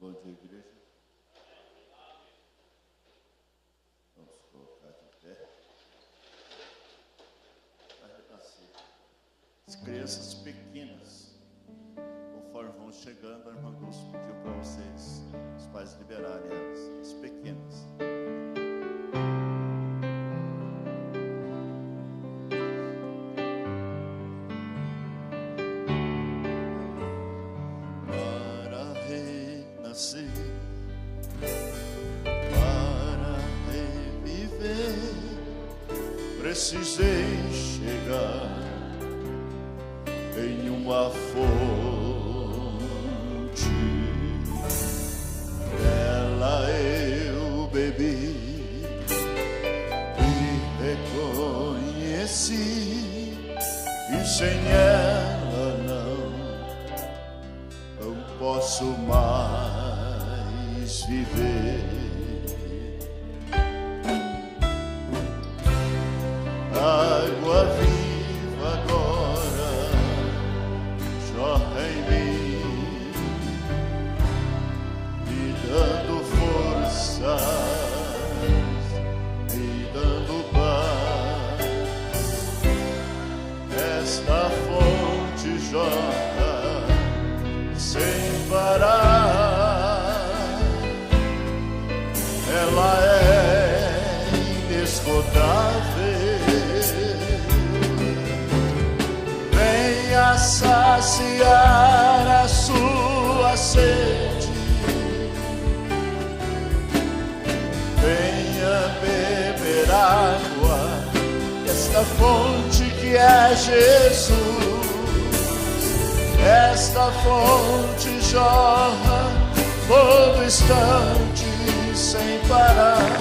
Bom dia, igreja. Vamos colocar de pé. As crianças pequenas, conforme vão chegando, a irmã Dulce pediu para vocês, os pais liberarem elas, as pequenas. Para reviver, precisei chegar em uma fonte. Dela eu bebi e reconheci, e sem ela não posso mais viver. Água viva agora jorra em mim, me dando forças, me dando paz. Esta fonte jorra sem parar, ela é inesgotável. Venha saciar a sua sede, venha beber água desta fonte que é Jesus. Esta fonte jorra todo instante sem parar.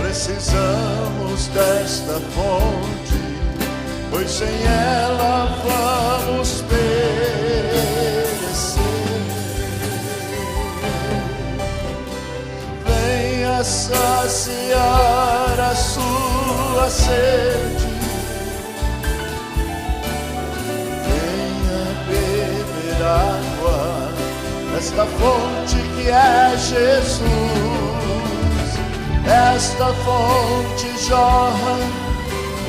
Precisamos desta fonte, pois sem ela vamos perecer. Venha saciar a sua sede, água desta fonte que é Jesus. Esta fonte jorra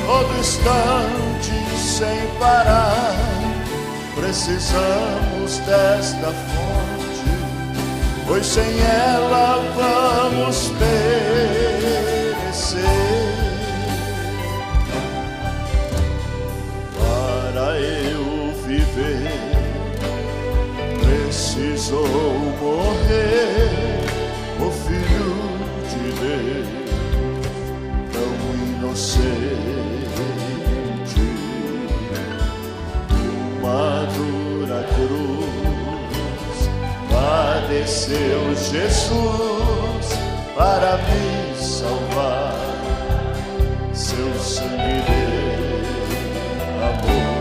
todo instante sem parar. Precisamos desta fonte, pois sem ela vamos perecer. Para eu viver, precisou morrer o Filho de Deus, tão inocente. Uma dura cruz padeceu Jesus para me salvar. Seu sangue derramou.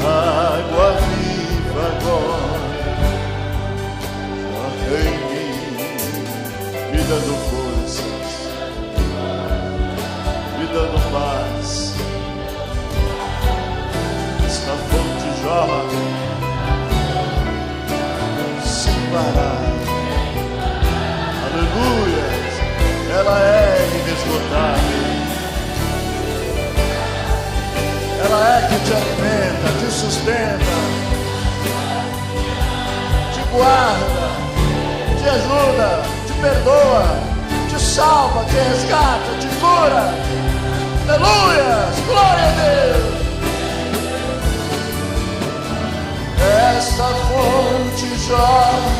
Água viva agora jorra em mim, me dando forças, me dando paz. Esta fonte jorra sem parar. Aleluia! Ela é inesgotável. Ela é que te alimenta, te sustenta, te guarda, te ajuda, te perdoa, te salva, te resgata, te cura. Aleluia! Glória a Deus! Esta fonte jorra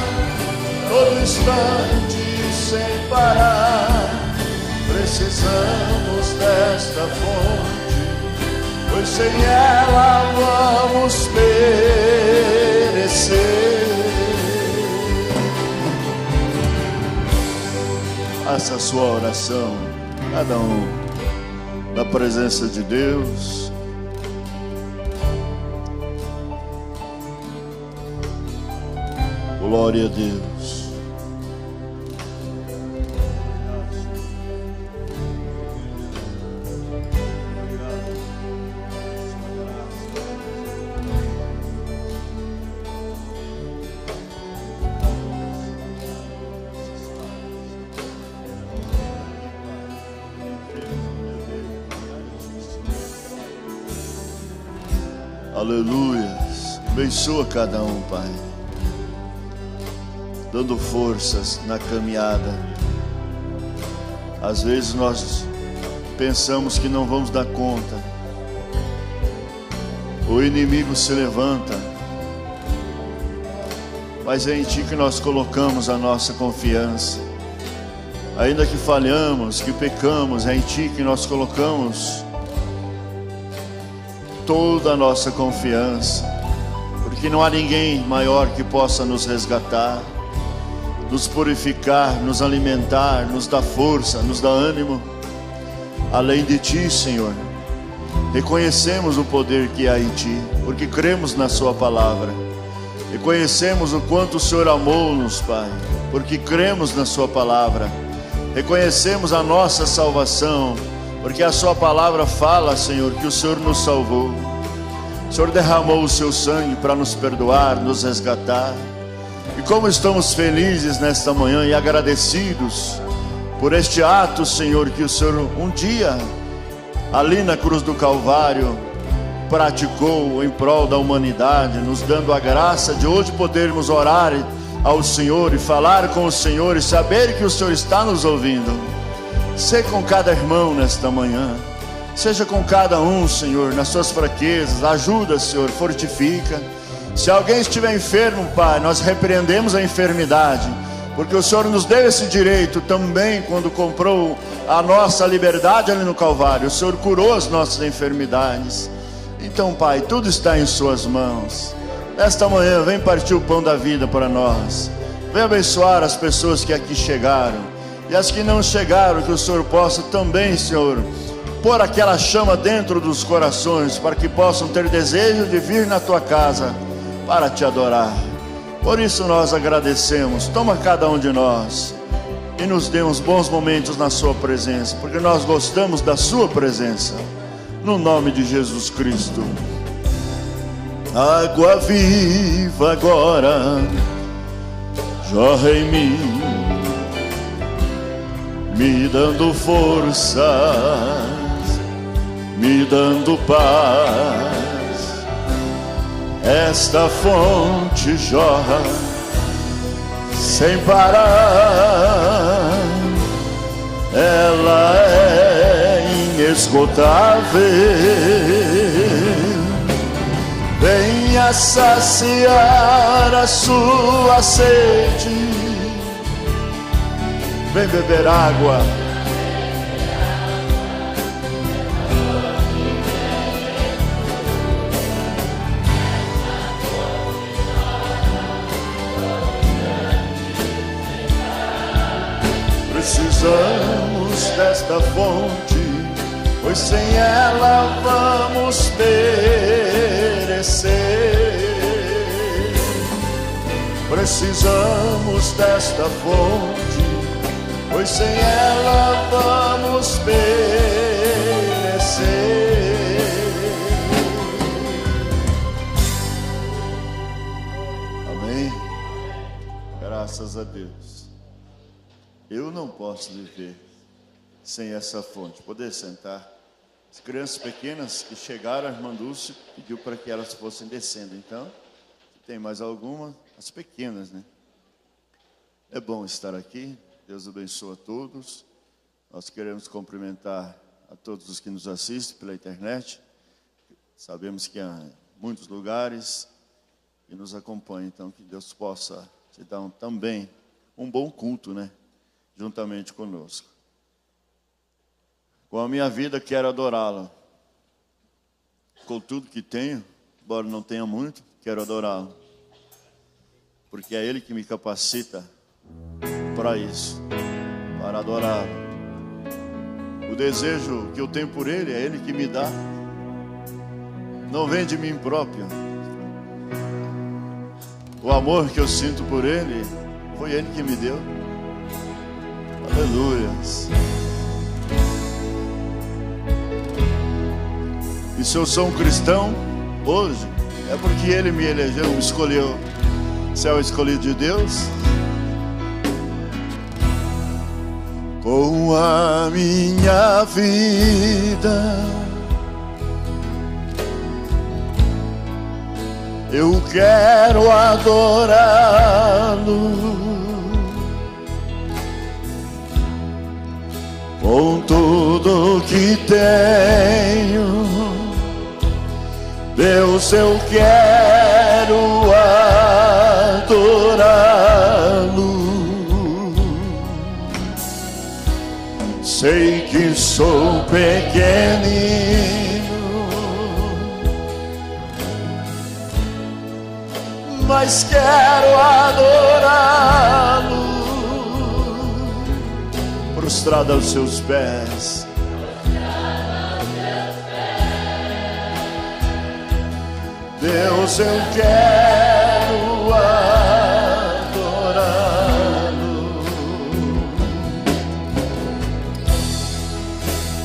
todo instante sem parar. Precisamos desta fonte, pois sem ela vamos perecer. Faça a sua oração, cada um, na presença de Deus. Glória a Deus. Aleluia. Abençoa cada um, Pai, dando forças na caminhada. Às vezes nós pensamos que não vamos dar conta. O inimigo se levanta, mas é em Ti que nós colocamos a nossa confiança. Ainda que falhamos, que pecamos, é em Ti que nós colocamos toda a nossa confiança, porque não há ninguém maior que possa nos resgatar, nos purificar, nos alimentar, nos dar força, nos dar ânimo, além de Ti, Senhor. Reconhecemos o poder que há em Ti, porque cremos na Sua palavra. Reconhecemos o quanto o Senhor amou-nos, Pai, porque cremos na Sua palavra. Reconhecemos a nossa salvação, porque a Sua palavra fala, Senhor, que o Senhor nos salvou. O Senhor derramou o Seu sangue para nos perdoar, nos resgatar. E como estamos felizes nesta manhã e agradecidos por este ato, Senhor, que o Senhor um dia, ali na cruz do Calvário, praticou em prol da humanidade, nos dando a graça de hoje podermos orar ao Senhor e falar com o Senhor e saber que o Senhor está nos ouvindo. Seja com cada irmão nesta manhã, seja com cada um, Senhor, nas suas fraquezas. Ajuda, Senhor, fortifica. Se alguém estiver enfermo, Pai, nós repreendemos a enfermidade, porque o Senhor nos deu esse direito também quando comprou a nossa liberdade ali no Calvário. O Senhor curou as nossas enfermidades. Então, Pai, tudo está em Suas mãos. Nesta manhã, vem partir o pão da vida para nós. Vem abençoar as pessoas que aqui chegaram e as que não chegaram, que o Senhor possa também, Senhor, pôr aquela chama dentro dos corações, para que possam ter desejo de vir na Tua casa para Te adorar. Por isso nós agradecemos. Toma cada um de nós e nos dê uns bons momentos na Sua presença, porque nós gostamos da Sua presença. No nome de Jesus Cristo. Água viva agora jorra em mim, me dando forças, me dando paz. Esta fonte jorra sem parar, ela é inesgotável. Venha saciar a sua sede, vem beber água. Precisamos desta fonte, pois sem ela vamos perecer. Precisamos desta fonte, pois sem ela vamos perecer. Amém? Graças a Deus. Eu não posso viver sem essa fonte. Poder sentar. As crianças pequenas que chegaram, a irmã Dulce pediu para que elas fossem descendo. Então, tem mais alguma? As pequenas, né? É bom estar aqui. Deus abençoe a todos. Nós queremos cumprimentar a todos os que nos assistem pela internet. Sabemos que há muitos lugares que nos acompanham. Então, que Deus possa te dar também um bom culto, né? Juntamente conosco. Com a minha vida quero adorá-lo. Com tudo que tenho, embora não tenha muito, quero adorá-lo. Porque é Ele que me capacita para isso, para adorá-lo. O desejo que eu tenho por Ele, é Ele que me dá. Não vem de mim próprio. O amor que eu sinto por Ele, foi Ele que me deu. Aleluias. E se eu sou um cristão hoje, é porque Ele me elegeu, me escolheu. Se é o escolhido de Deus, com a minha vida Eu quero adorá-lo com tudo que tenho. Deus, eu quero adorá-lo. Sei que sou pequenino, mas quero adorá-lo. Prostrado aos seus pés, Deus, eu quero adorá-lo.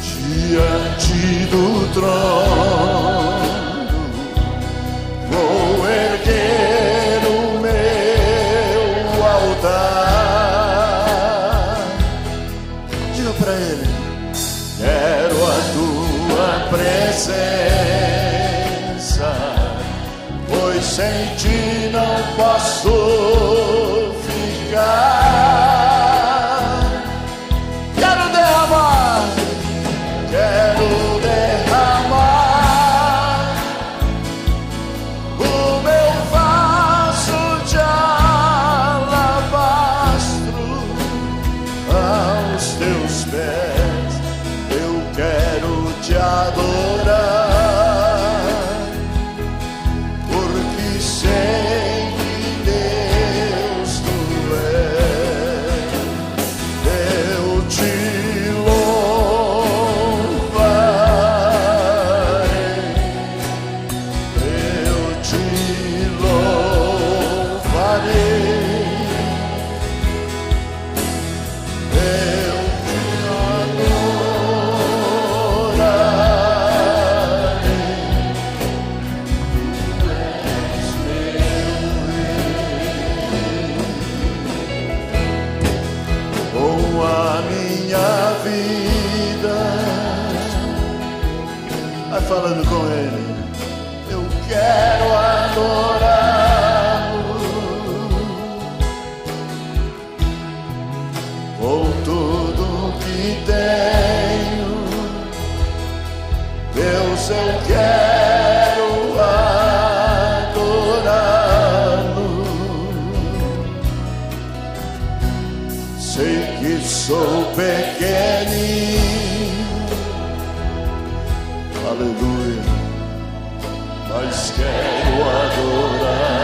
Diante do trono vou erguer o meu altar. Diga para ele: quero a tua presença, pois sem ti não posso ficar. Quero derramar o meu vaso de alabastro aos teus pés. Eu quero te adorar, porque sei que Deus tu és. Eu te louvarei, eu te louvarei, eu te adorarei. Tu és meu rei. Com a minha vida, vai falando com ele. Eu quero adorá-lo com tudo que tenho. Deus, eu quero adorá-lo. Sei que sou pequenino, aleluia, mas quero adorá-lo.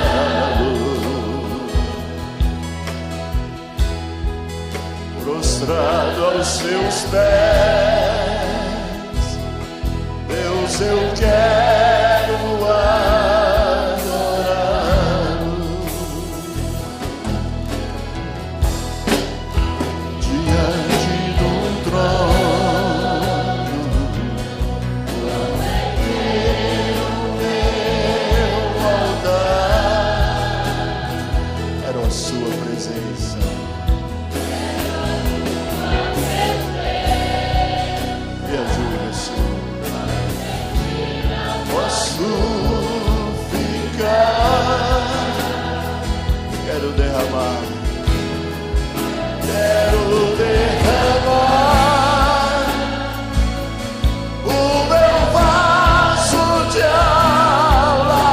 Prostrado aos seus pés, Deus, eu quero adorá-lo. Diante do trono vou erguer o meu altar. Quero a sua presença. Me ajuda, Senhor. Posso ficar. Quero derramar. Quero derramar o meu vaso de alabastro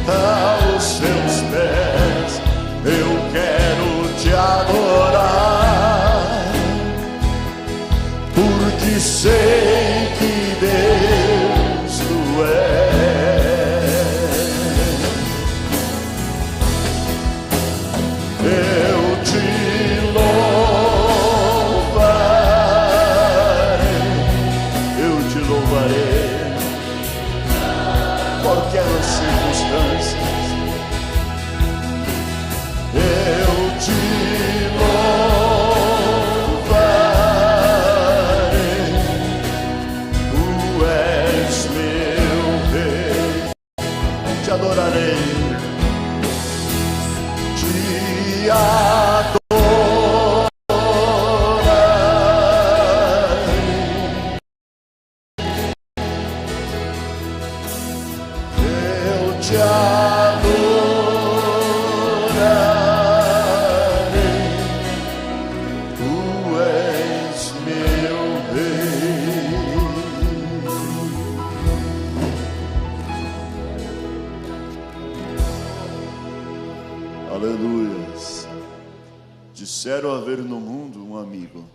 aos seus pés. Eu quero te adorar, porque sei que Deus tu és. Aleluias. Disseram haver no mundo um amigo.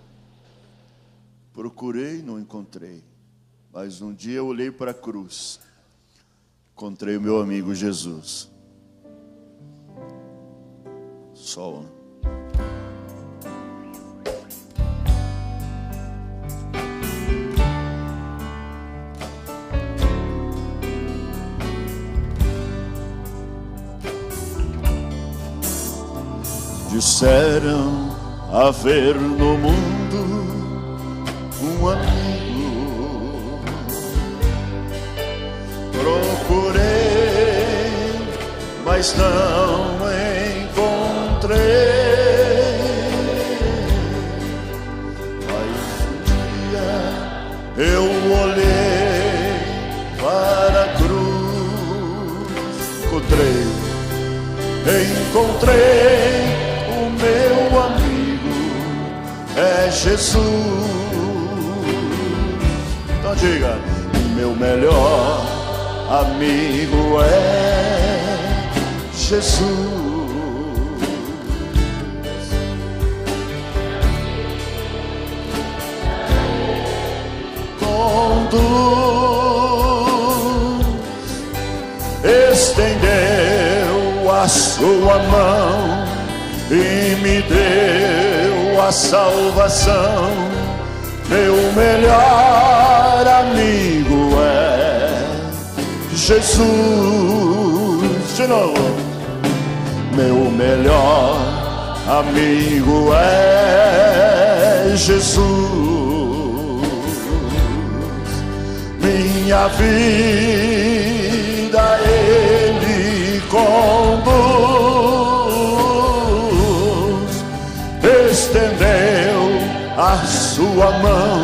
Procurei, não encontrei. Mas um dia eu olhei para a cruz. Encontrei o meu amigo Jesus. Sol. Disseram haver no mundo um amigo. Procurei, mas não encontrei. Mas um dia eu olhei para a cruz. Encontrei meu amigo é Jesus. Então diga: meu melhor amigo é Jesus. Conduz, estendeu a sua mão e me deu a salvação. Meu melhor amigo é Jesus. De novo. Meu melhor amigo é Jesus. Minha vida Ele conduz. Estendeu a sua mão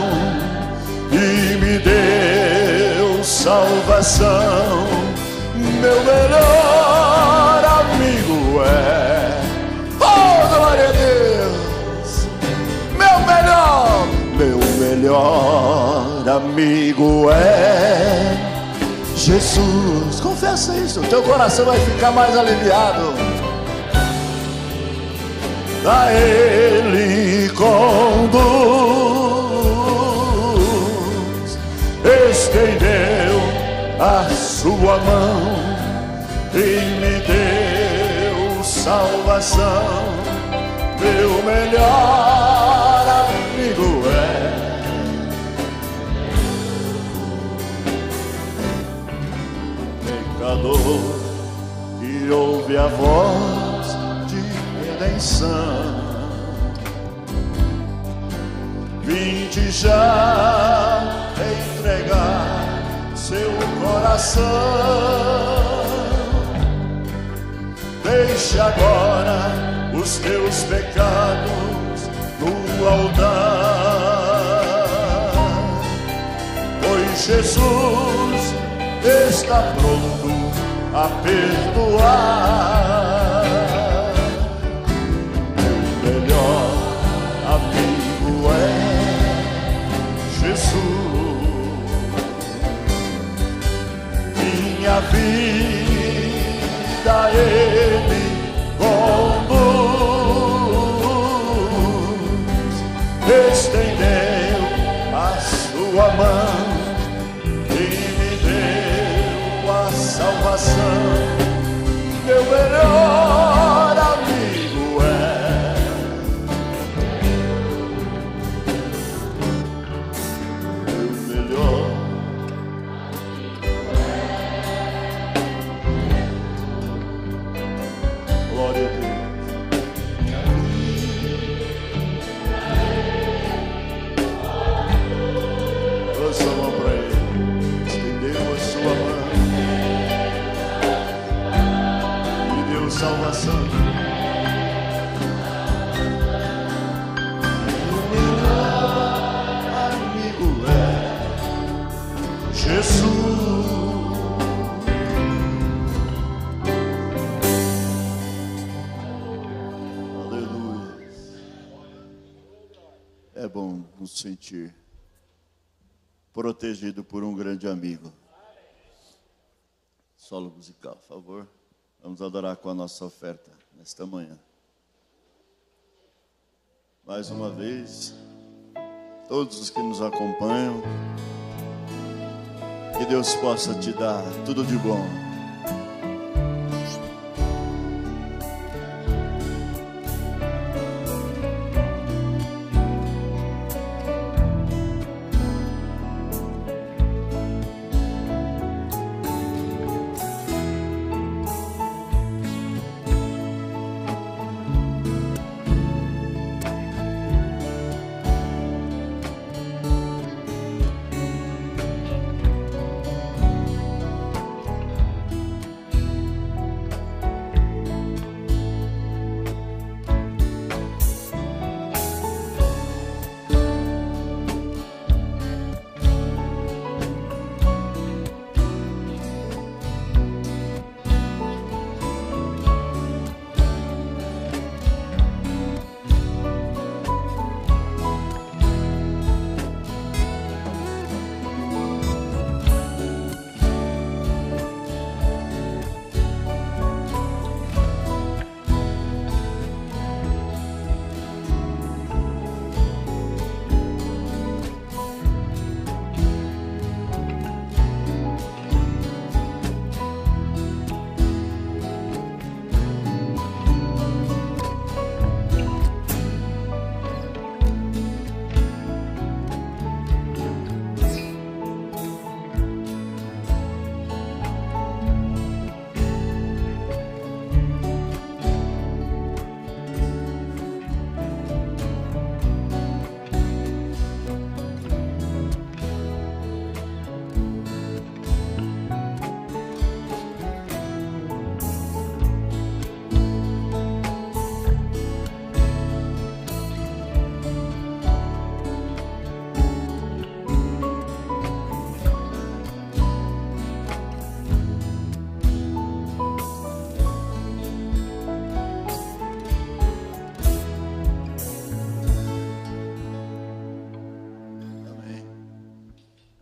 e me deu salvação. Meu melhor amigo é, oh glória a Deus, meu melhor amigo é Jesus. Confessa isso, teu coração vai ficar mais aliviado. A Ele conduz, estendeu a sua mão e me deu salvação. Meu melhor amigo é pecador que ouve a voz de redenção. Vinde já entregar seu coração. Deixe agora os teus pecados no altar, pois Jesus está pronto a perdoar. Meu melhor amigo é Jesus. Minha vida Ele conduz, estendeu a sua mão e me deu a salvação. Meu melhor amigo é meu melhor. Glória a Deus. Lança a mão para Ele. Estendeu a sua mão e deu salvação. O melhor amigo é Jesus. Aleluia. É bom nos sentir protegido por um grande amigo. Solo musical, por favor. Vamos adorar com a nossa oferta nesta manhã. Mais uma vez, todos os que nos acompanham, que Deus possa te dar tudo de bom.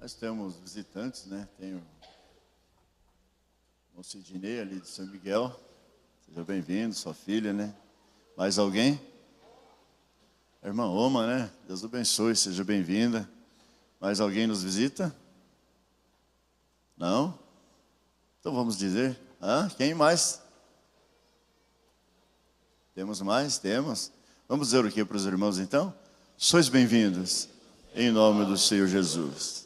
Nós temos visitantes, né? Tem o Sidney ali de São Miguel. Seja bem-vindo, sua filha, né? Mais alguém? A irmã Oma, né? Deus abençoe, seja bem-vinda. Mais alguém nos visita? Não? Então vamos dizer. Quem mais? Temos mais? Temos. Vamos dizer o que para os irmãos então? Sois bem-vindos, em nome do Senhor Jesus.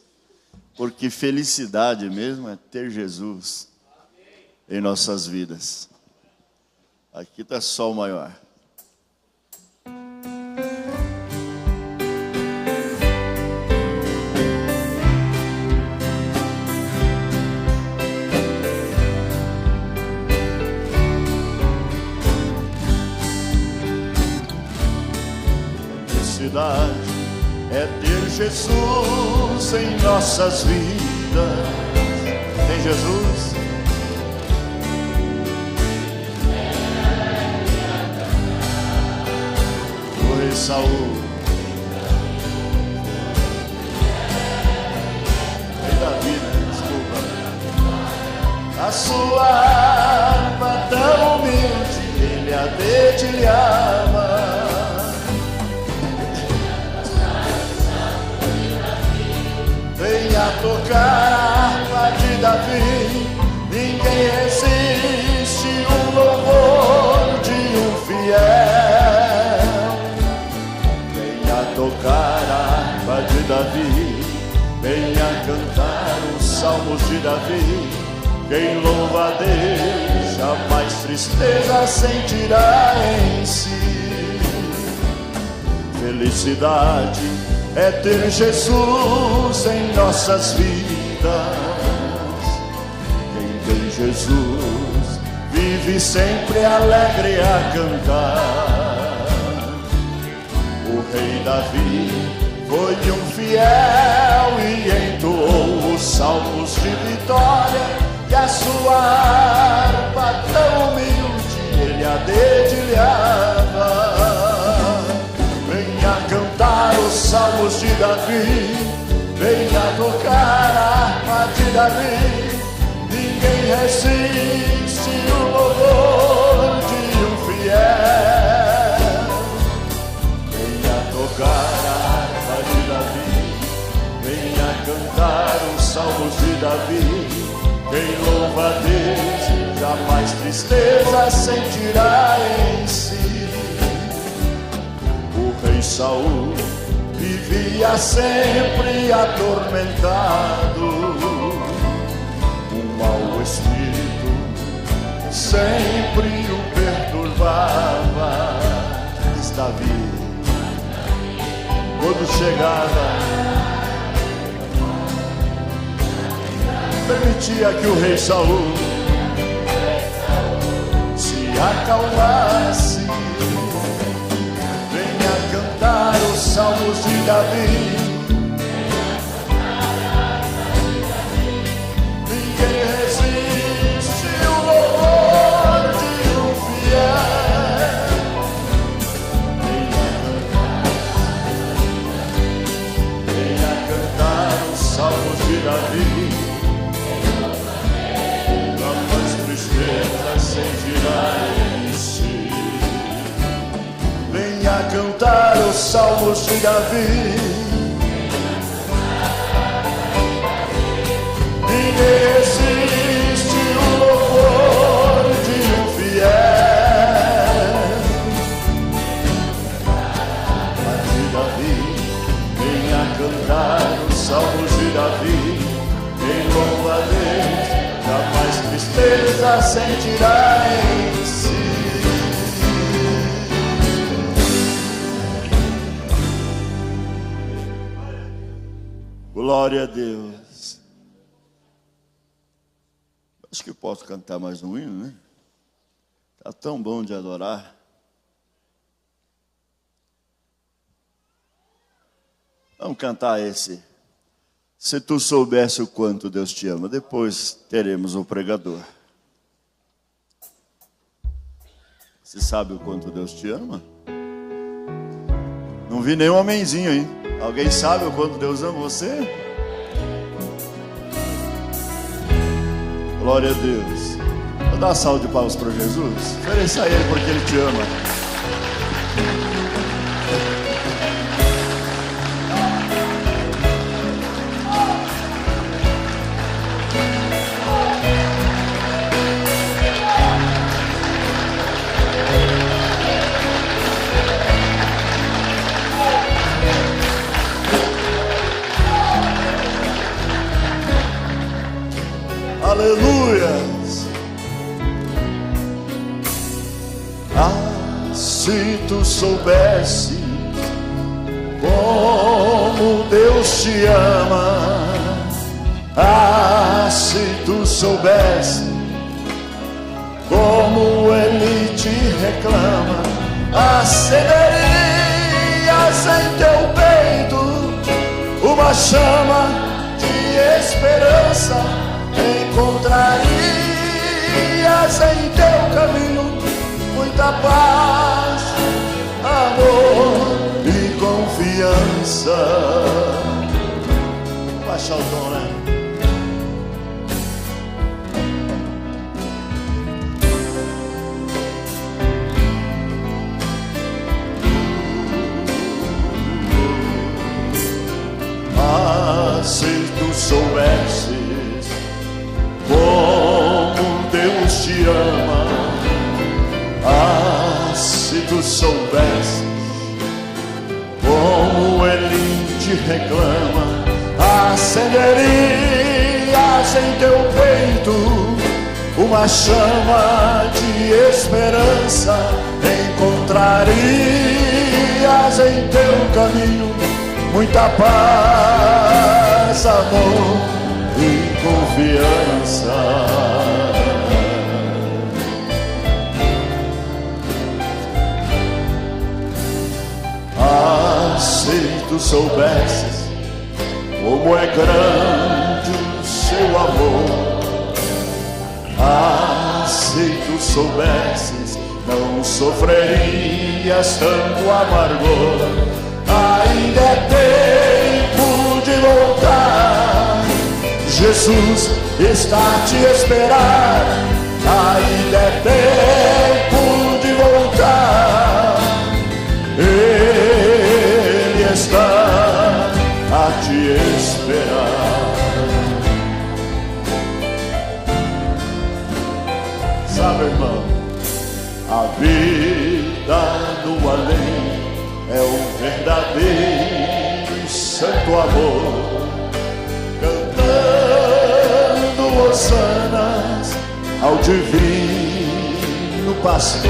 Porque felicidade mesmo é ter Jesus em nossas vidas. Aqui está só o maior. Felicidade é ter Jesus em nossas vidas. Tem Jesus? O rei Saul, rei Davi, desculpa. A sua harpa tão humilde, ele a dedilhava. Venha tocar a harpa de Davi, ninguém resiste o louvor de um fiel. Venha tocar a harpa de Davi, venha cantar os salmos de Davi. Quem louva a Deus jamais tristeza sentirá em si. Felicidade é ter Jesus em nossas vidas. Quem tem Jesus vive sempre alegre a cantar. O rei Davi foi um fiel e entoou os salmos de vitória. E a sua harpa tão humilde ele a dedilhava. Venha cantar os salmos de Davi, venha tocar a harpa de Davi. Ninguém resiste o louvor de um fiel? Venha tocar a harpa de Davi, venha cantar os salmos de Davi. Quem louva a Deus jamais tristeza sentirá em si. O rei Saul vivia sempre atormentado, um mau espírito sempre o perturbava. Diz Davi, quando chegava, permitia que o rei Saul se acalmasse. Venha cantar os salmos de Davi. Ninguém resiste o louvor de um fiel. Venha cantar os salmos de Davi. Sentirá em si. Venha cantar os salmos de Davi. Ninguém resiste o louvor de um fiel. Mas de Davi, venha cantar os salmos de Davi. Quem louva a Deus jamais tristeza sentirá em si. Glória a Deus. Acho que posso cantar mais um hino, né? Tá tão bom de adorar. Vamos cantar esse. Se tu soubesse o quanto Deus te ama. Depois teremos o pregador. Você sabe o quanto Deus te ama? Não vi nenhum homenzinho aí. Alguém sabe o quanto Deus ama você? Glória a Deus. Vou dar uma salva de palmas para Jesus. Ofereça a Ele porque Ele te ama. Aleluias. Ah, se tu soubesse como Deus te ama. Ah, se tu soubesse como Ele te reclama. Acenderias em teu peito uma chama de esperança. Encontrarias em teu caminho muita paz, amor e confiança. Baixa o tom, né? Ah, se tu soubesses como Deus te ama. Ah, se tu soubesses como Ele te reclama. Acenderias em teu peito uma chama de esperança. Encontrarias em teu caminho muita paz, amor e confiança. Ah, se tu soubesses como é grande o seu amor. Ah, se tu soubesses não sofrerias tanto amargor. Ainda é tempo de voltar, Jesus está a te esperar, ainda é tempo de voltar. Ele está a te esperar. Sabe, irmão, a vida no além é um verdadeiro e santo amor, cantando hossanas ao divino pastor,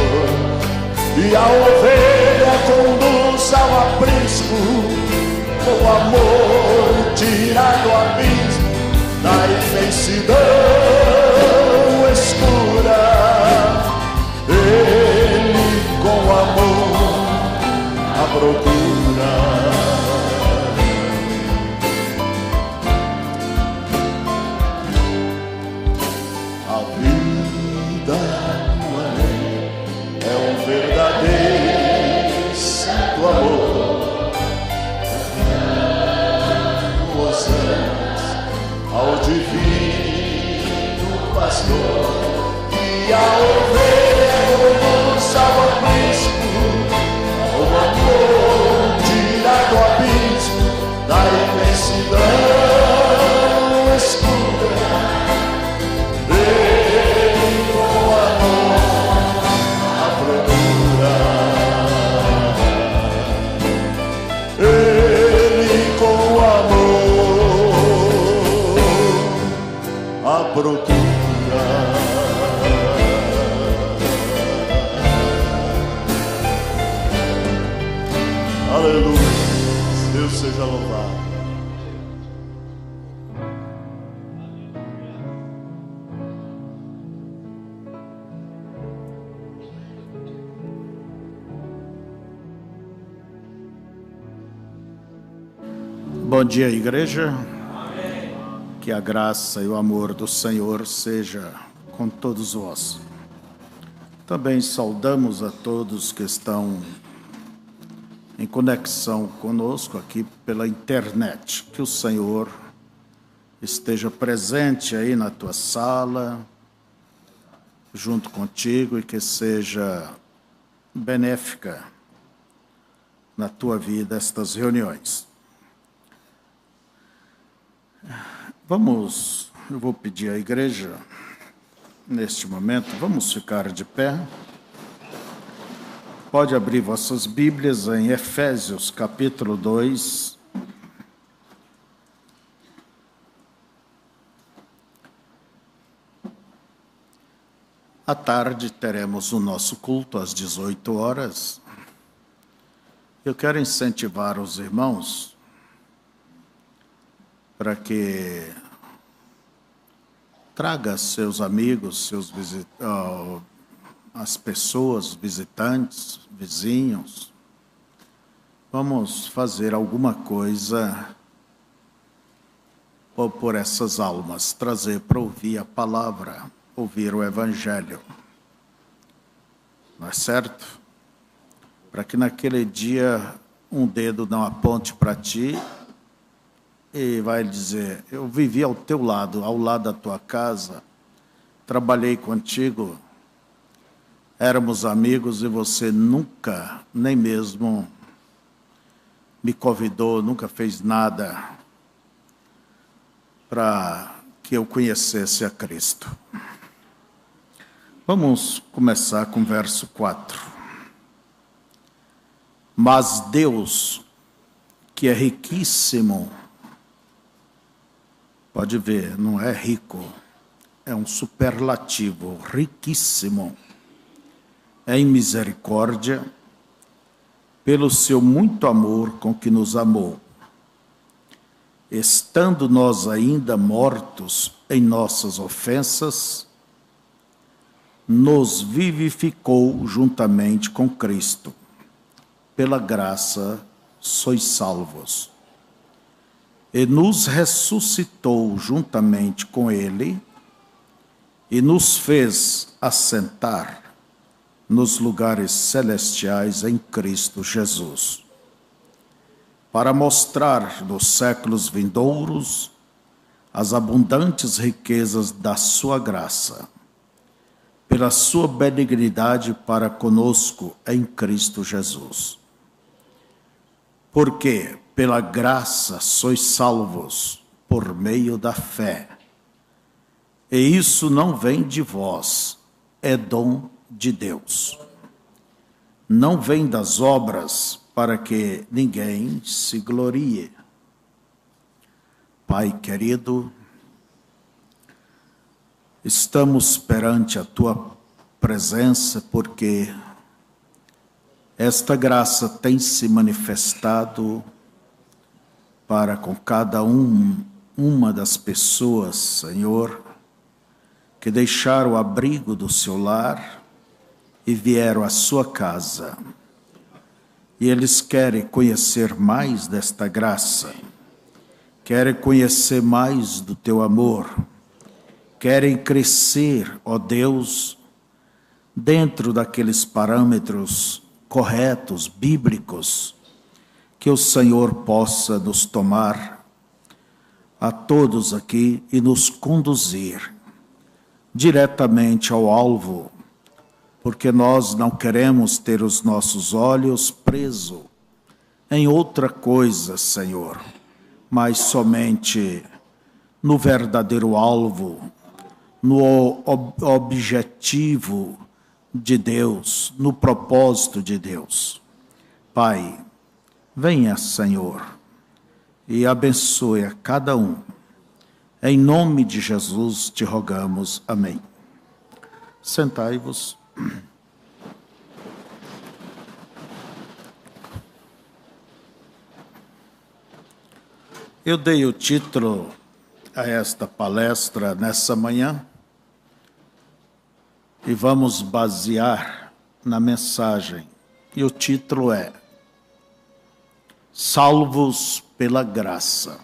e a ovelha conduz ao aprisco, com amor tira do abismo da imensidão escura. Ele com amor a procura. A vida no além é um verdadeiro santo amor, hossanas ao divino pastor, e a ovelha conduz ao aprisco, o amor tira do abismo da imensidão escura. Ele com amor a procura. Ele com amor a procura. Aleluia, Deus seja louvado. Bom dia, igreja. Amém. Que a graça e o amor do Senhor seja com todos vós. Também saudamos a todos que estão em conexão conosco aqui pela internet. Que o Senhor esteja presente aí na tua sala, junto contigo, e que seja benéfica na tua vida estas reuniões. Eu vou pedir à igreja, neste momento, vamos ficar de pé. Pode abrir vossas Bíblias em Efésios, capítulo 2. À tarde teremos o nosso culto às 18 horas. Eu quero incentivar os irmãos para que traga seus amigos, as pessoas, visitantes, vizinhos. Vamos fazer alguma coisa por essas almas, trazer para ouvir a palavra, ouvir o Evangelho. Não é certo? Para que naquele dia um dedo não aponte para ti e vai dizer: eu vivi ao teu lado, ao lado da tua casa, trabalhei contigo, éramos amigos e você nunca, nem mesmo me convidou, nunca fez nada para que eu conhecesse a Cristo. Vamos começar com o verso 4. Mas Deus, que é riquíssimo, pode ver, não é rico, é um superlativo, riquíssimo, em misericórdia, pelo seu muito amor com que nos amou, estando nós ainda mortos em nossas ofensas, nos vivificou juntamente com Cristo. Pela graça sois salvos. E nos ressuscitou juntamente com Ele e nos fez assentar nos lugares celestiais em Cristo Jesus, para mostrar nos séculos vindouros as abundantes riquezas da sua graça, pela sua benignidade para conosco em Cristo Jesus. Porque pela graça sois salvos por meio da fé. E isso não vem de vós, é dom de Deus. Não vem das obras, para que ninguém se glorie. Pai querido, estamos perante a tua presença porque esta graça tem se manifestado para com cada uma das pessoas, Senhor, que deixaram o abrigo do seu lar e vieram à sua casa. E eles querem conhecer mais desta graça, querem conhecer mais do teu amor, querem crescer, ó Deus, dentro daqueles parâmetros corretos, bíblicos, que o Senhor possa nos tomar a todos aqui e nos conduzir diretamente ao alvo, porque nós não queremos ter os nossos olhos presos em outra coisa, Senhor, mas somente no verdadeiro alvo, no objetivo de Deus, no propósito de Deus. Pai, venha, Senhor, e abençoe a cada um. Em nome de Jesus te rogamos. Amém. Sentai-vos. Eu dei o título a esta palestra nessa manhã e vamos basear na mensagem. E o título é Salvos pela Graça.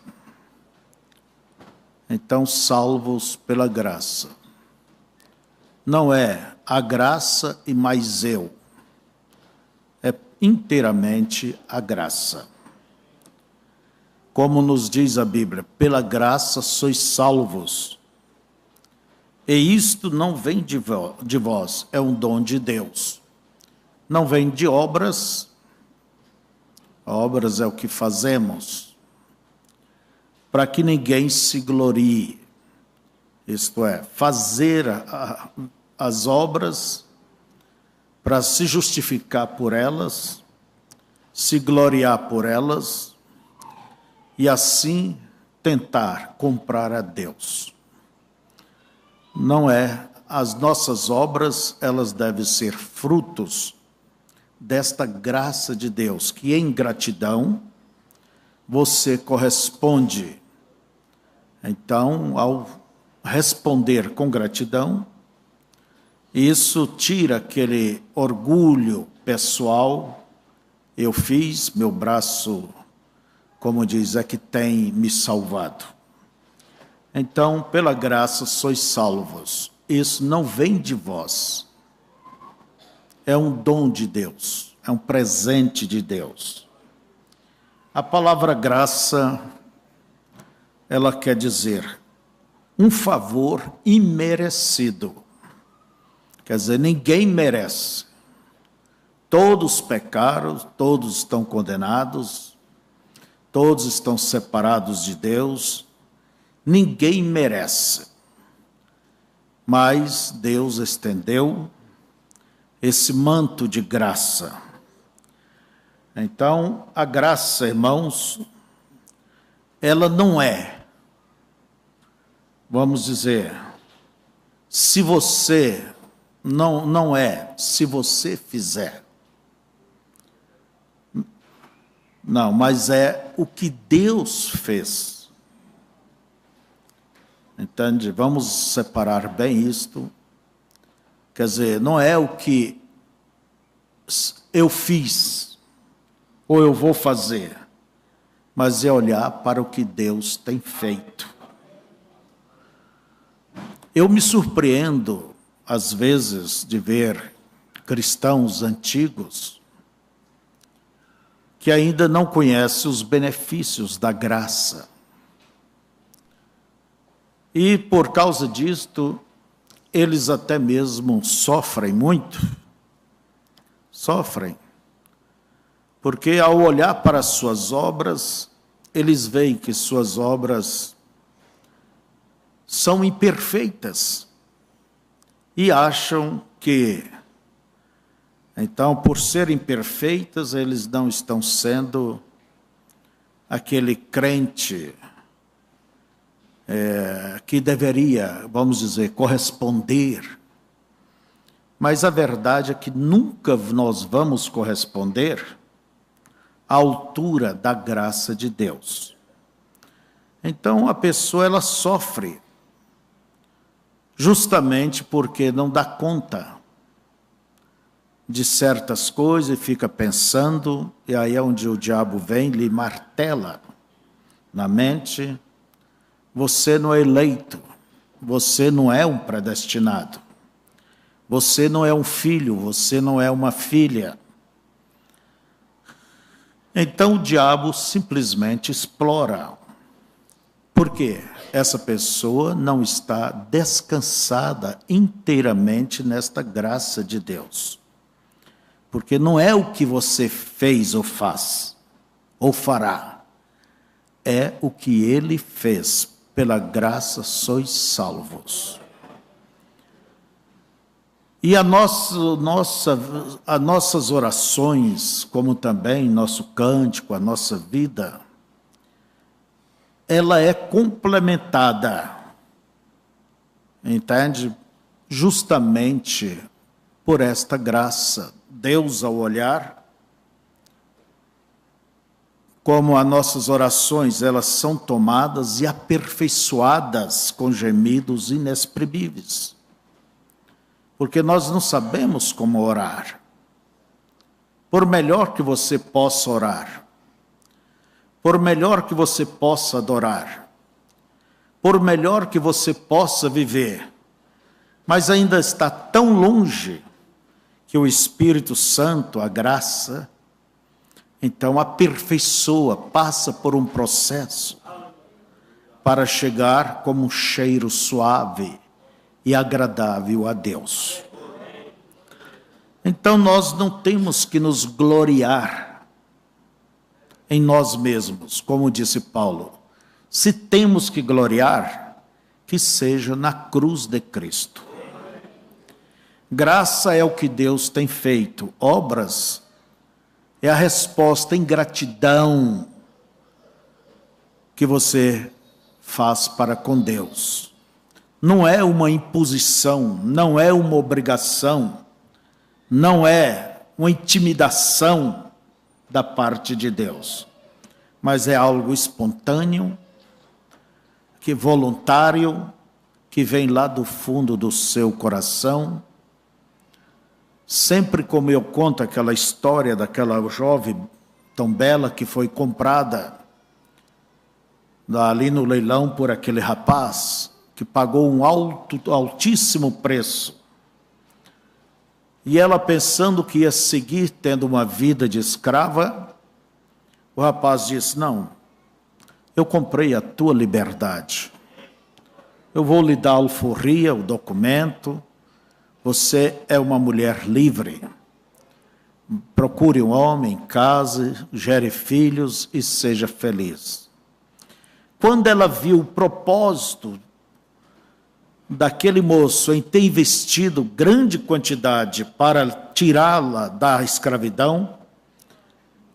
Então, salvos pela graça. Não é a graça e mais eu. É inteiramente a graça. Como nos diz a Bíblia, pela graça sois salvos. E isto não vem de vós, é um dom de Deus. Não vem de obras. Obras é o que fazemos, para que ninguém se glorie. Isto é, fazer as obras para se justificar por elas, se gloriar por elas, e assim tentar comprar a Deus. Não é, as nossas obras, elas devem ser frutos desta graça de Deus, que em gratidão você corresponde. Então, ao responder com gratidão, isso tira aquele orgulho pessoal. Eu fiz, meu braço, como diz, é que tem me salvado. Então, pela graça sois salvos. Isso não vem de vós. É um dom de Deus, é um presente de Deus. A palavra graça, ela quer dizer um favor imerecido. Quer dizer, ninguém merece. Todos pecaram, todos estão condenados, todos estão separados de Deus. Ninguém merece. Mas Deus estendeu esse manto de graça. Então, a graça, irmãos, ela não é, vamos dizer, se você, não é, se você fizer. Não, mas é o que Deus fez. Entende? Vamos separar bem isto. Quer dizer, não é o que eu fiz ou eu vou fazer, mas é olhar para o que Deus tem feito. Eu me surpreendo, às vezes, de ver cristãos antigos que ainda não conhecem os benefícios da graça. E por causa disto, eles até mesmo sofrem muito. Sofrem. Porque ao olhar para as suas obras, eles veem que suas obras são imperfeitas. E acham que, então, por serem perfeitas, eles não estão sendo aquele crente que deveria, vamos dizer, corresponder. Mas a verdade é que nunca nós vamos corresponder à altura da graça de Deus. Então a pessoa ela sofre justamente porque não dá conta de certas coisas e fica pensando, e aí é onde o diabo vem, lhe martela na mente: você não é eleito, você não é um predestinado, você não é um filho, você não é uma filha. Então o diabo simplesmente explora. Por quê? Essa pessoa não está descansada inteiramente nesta graça de Deus. Porque não é o que você fez ou faz, ou fará. É o que ele fez. Pela graça sois salvos. E as nossas orações, como também nosso cântico, a nossa vida, ela é complementada, entende? Justamente por esta graça. Deus, ao olhar, como as nossas orações, elas são tomadas e aperfeiçoadas com gemidos inexprimíveis. Porque nós não sabemos como orar. Por melhor que você possa orar, por melhor que você possa adorar, por melhor que você possa viver, mas ainda está tão longe que o Espírito Santo, a graça, então aperfeiçoa, passa por um processo para chegar como um cheiro suave e agradável a Deus. Então nós não temos que nos gloriar em nós mesmos, como disse Paulo. Se temos que gloriar, que seja na cruz de Cristo. Graça é o que Deus tem feito, obras é a resposta em gratidão que você faz para com Deus. Não é uma imposição, não é uma obrigação, não é uma intimidação da parte de Deus, mas é algo espontâneo, que voluntário, que vem lá do fundo do seu coração. Sempre como eu conto aquela história daquela jovem tão bela que foi comprada ali no leilão por aquele rapaz que pagou um altíssimo preço. E ela, pensando que ia seguir tendo uma vida de escrava, o rapaz disse: não, eu comprei a tua liberdade. Eu vou lhe dar a alforria, o documento. Você é uma mulher livre. Procure um homem, case, gere filhos e seja feliz. Quando ela viu o propósito daquele moço em ter investido grande quantidade para tirá-la da escravidão,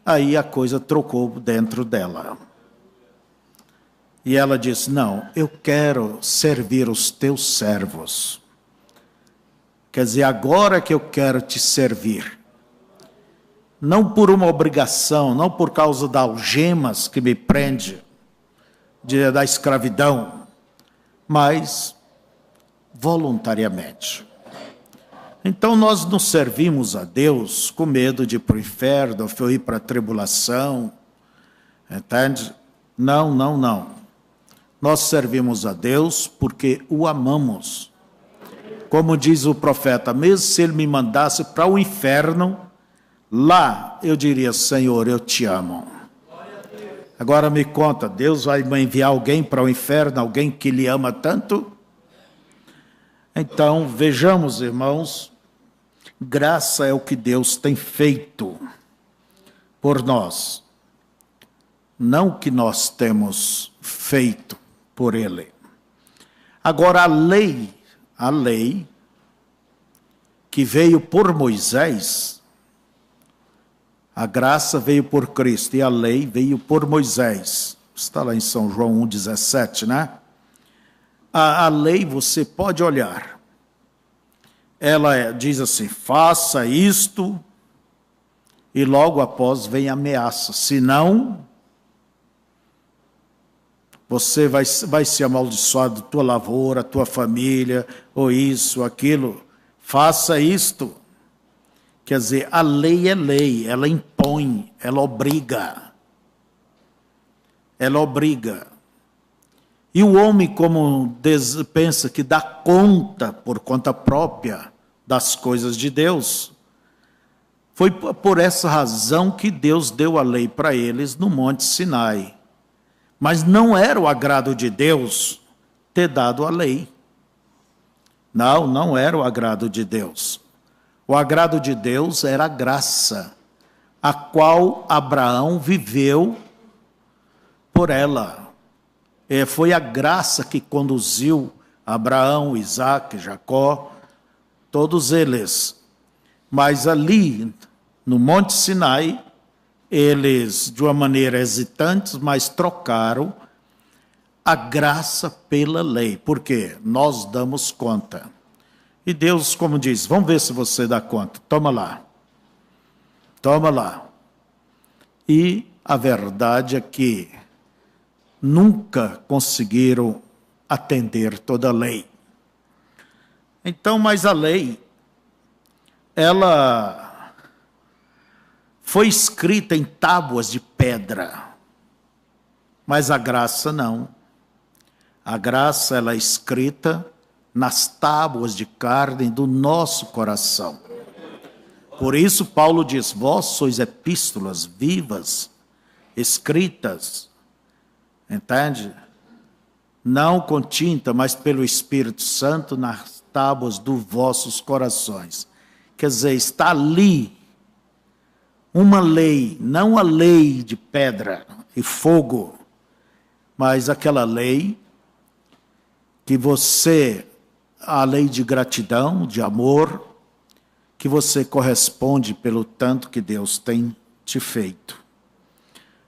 aí a coisa trocou dentro dela. E ela disse: não, eu quero servir os teus servos. Quer dizer, agora que eu quero te servir. Não por uma obrigação, não por causa das algemas que me prende da escravidão, mas voluntariamente. Então nós não servimos a Deus com medo de ir para o inferno, ou ir para a tribulação, entende? Não, não, não. Nós servimos a Deus porque o amamos. Como diz o profeta, mesmo se ele me mandasse para o inferno, lá eu diria: Senhor, eu te amo. Agora me conta, Deus vai enviar alguém para o inferno, alguém que lhe ama tanto? Então, vejamos, irmãos, graça é o que Deus tem feito por nós, não o que nós temos feito por Ele. Agora, a lei que veio por Moisés, a graça veio por Cristo e a lei veio por Moisés. Está lá em São João 1,17, né? A lei você pode olhar. Ela diz assim, faça isto, e logo após vem a ameaça. Senão, você vai ser amaldiçoado, tua lavoura, tua família, ou isso, aquilo. Faça isto. Quer dizer, a lei é lei, ela impõe, ela obriga. Ela obriga. E o homem, como pensa que dá conta, por conta própria, das coisas de Deus, foi por essa razão que Deus deu a lei para eles no Monte Sinai. Mas não era o agrado de Deus ter dado a lei. Não era o agrado de Deus. O agrado de Deus era a graça, a qual Abraão viveu por ela. Foi a graça que conduziu Abraão, Isaque, Jacó, todos eles. Mas ali, no Monte Sinai, eles, de uma maneira hesitante, mas trocaram a graça pela lei. Por quê? Nós damos conta. E Deus, como diz, vamos ver se você dá conta. Toma lá. Toma lá. E a verdade é que nunca conseguiram atender toda a lei. Então, mas a lei, ela foi escrita em tábuas de pedra, mas a graça não. A graça, ela é escrita nas tábuas de carne do nosso coração. Por isso Paulo diz, vós sois epístolas vivas, escritas, entende? Não com tinta, mas pelo Espírito Santo nas tábuas dos vossos corações. Quer dizer, está ali uma lei, não a lei de pedra e fogo, mas aquela lei que você, a lei de gratidão, de amor, que você corresponde pelo tanto que Deus tem te feito.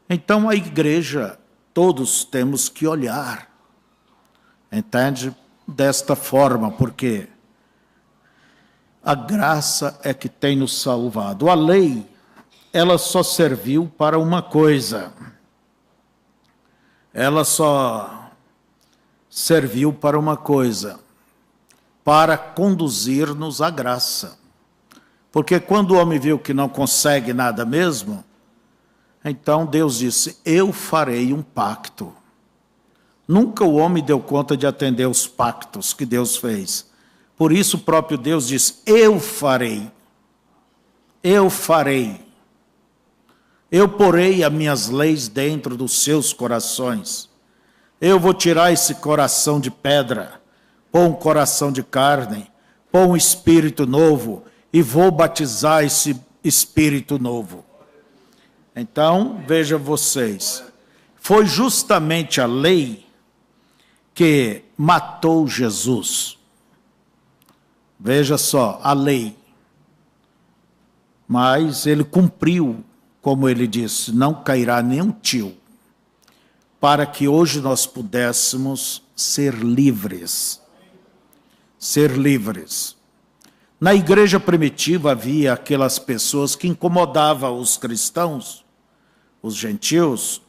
Então a igreja, todos temos que olhar, entende? Desta forma, porque a graça é que tem nos salvado. A lei, ela só serviu para uma coisa. Ela só serviu para uma coisa, para conduzir-nos à graça. Porque quando o homem viu que não consegue nada mesmo, então Deus disse, eu farei um pacto. Nunca o homem deu conta de atender os pactos que Deus fez. Por isso o próprio Deus diz, eu farei. Eu farei. Eu porei as minhas leis dentro dos seus corações. Eu vou tirar esse coração de pedra, pôr um coração de carne, pôr um espírito novo e vou batizar esse espírito novo. Então, veja vocês, foi justamente a lei que matou Jesus. Veja só, a lei. Mas ele cumpriu, como ele disse, não cairá nenhum tio, para que hoje nós pudéssemos ser livres. Ser livres. Na igreja primitiva havia aquelas pessoas que incomodavam os cristãos, os gentios,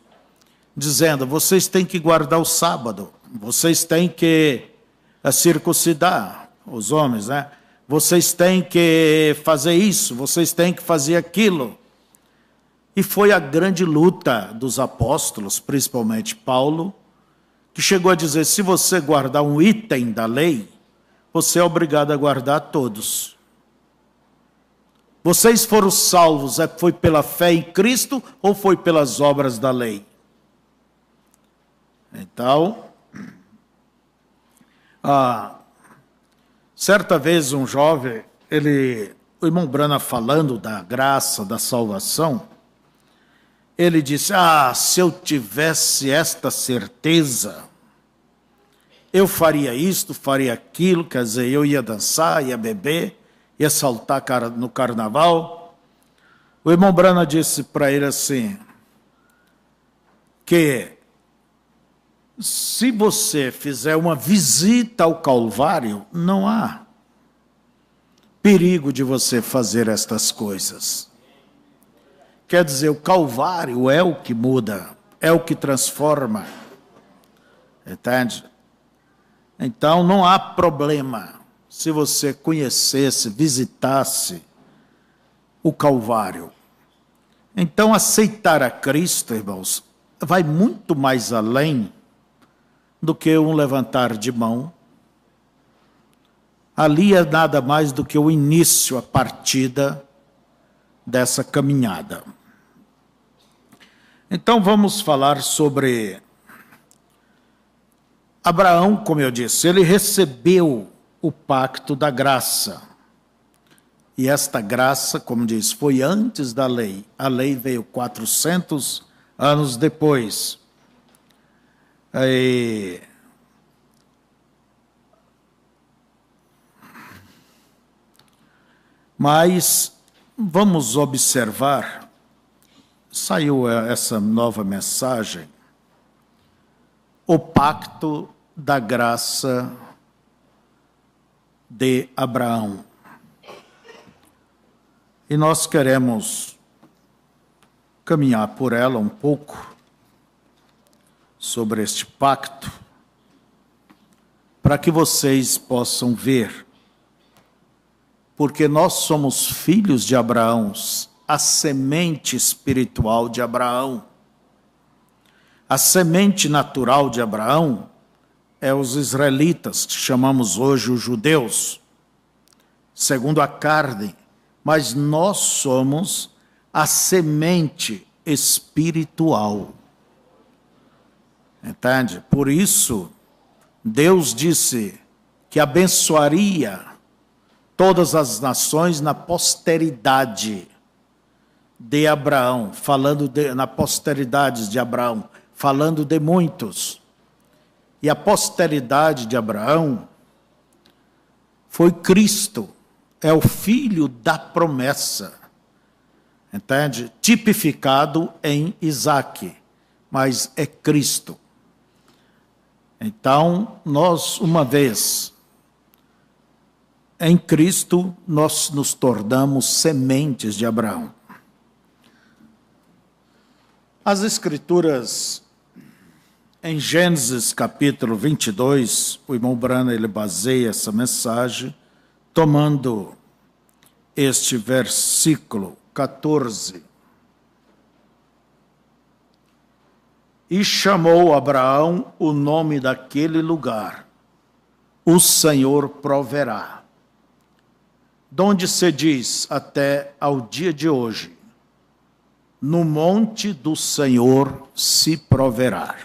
dizendo, vocês têm que guardar o sábado, vocês têm que circuncidar os homens, né? Vocês têm que fazer isso, vocês têm que fazer aquilo. E foi a grande luta dos apóstolos, principalmente Paulo, que chegou a dizer, se você guardar um item da lei, você é obrigado a guardar todos. Vocês foram salvos, foi pela fé em Cristo ou foi pelas obras da lei? Então, certa vez um jovem, o irmão Branham falando da graça, da salvação, ele disse, se eu tivesse esta certeza, eu faria isto, faria aquilo, quer dizer, eu ia dançar, ia beber, ia saltar no carnaval. O irmão Branham disse para ele assim, que se você fizer uma visita ao Calvário, não há perigo de você fazer estas coisas. Quer dizer, o Calvário é o que muda, é o que transforma. Entende? Então não há problema se você conhecesse, visitasse o Calvário. Então aceitar a Cristo, irmãos, vai muito mais além do que um levantar de mão. Ali é nada mais do que o início, a partida dessa caminhada. Então vamos falar sobre Abraão, como eu disse, ele recebeu o pacto da graça. E esta graça, como diz, foi antes da lei. A lei veio 400 anos depois. Mas vamos observar, saiu essa nova mensagem, o pacto da graça de Abraão. E nós queremos caminhar por ela um pouco, sobre este pacto, para que vocês possam ver, porque nós somos filhos de Abraão, a semente espiritual de Abraão. A semente natural de Abraão é os israelitas, que chamamos hoje os judeus, segundo a carne, mas nós somos a semente espiritual. Entende? Por isso, Deus disse que abençoaria todas as nações na posteridade de Abraão, na posteridade de Abraão, falando de muitos. E a posteridade de Abraão foi Cristo, é o filho da promessa, entende? Tipificado em Isaque, mas é Cristo. Então, nós, uma vez em Cristo, nós nos tornamos sementes de Abraão. As Escrituras, em Gênesis capítulo 22, o irmão Branham, ele baseia essa mensagem, tomando este versículo 14. E chamou Abraão o nome daquele lugar, o Senhor proverá. Donde se diz até ao dia de hoje, no monte do Senhor se proverá.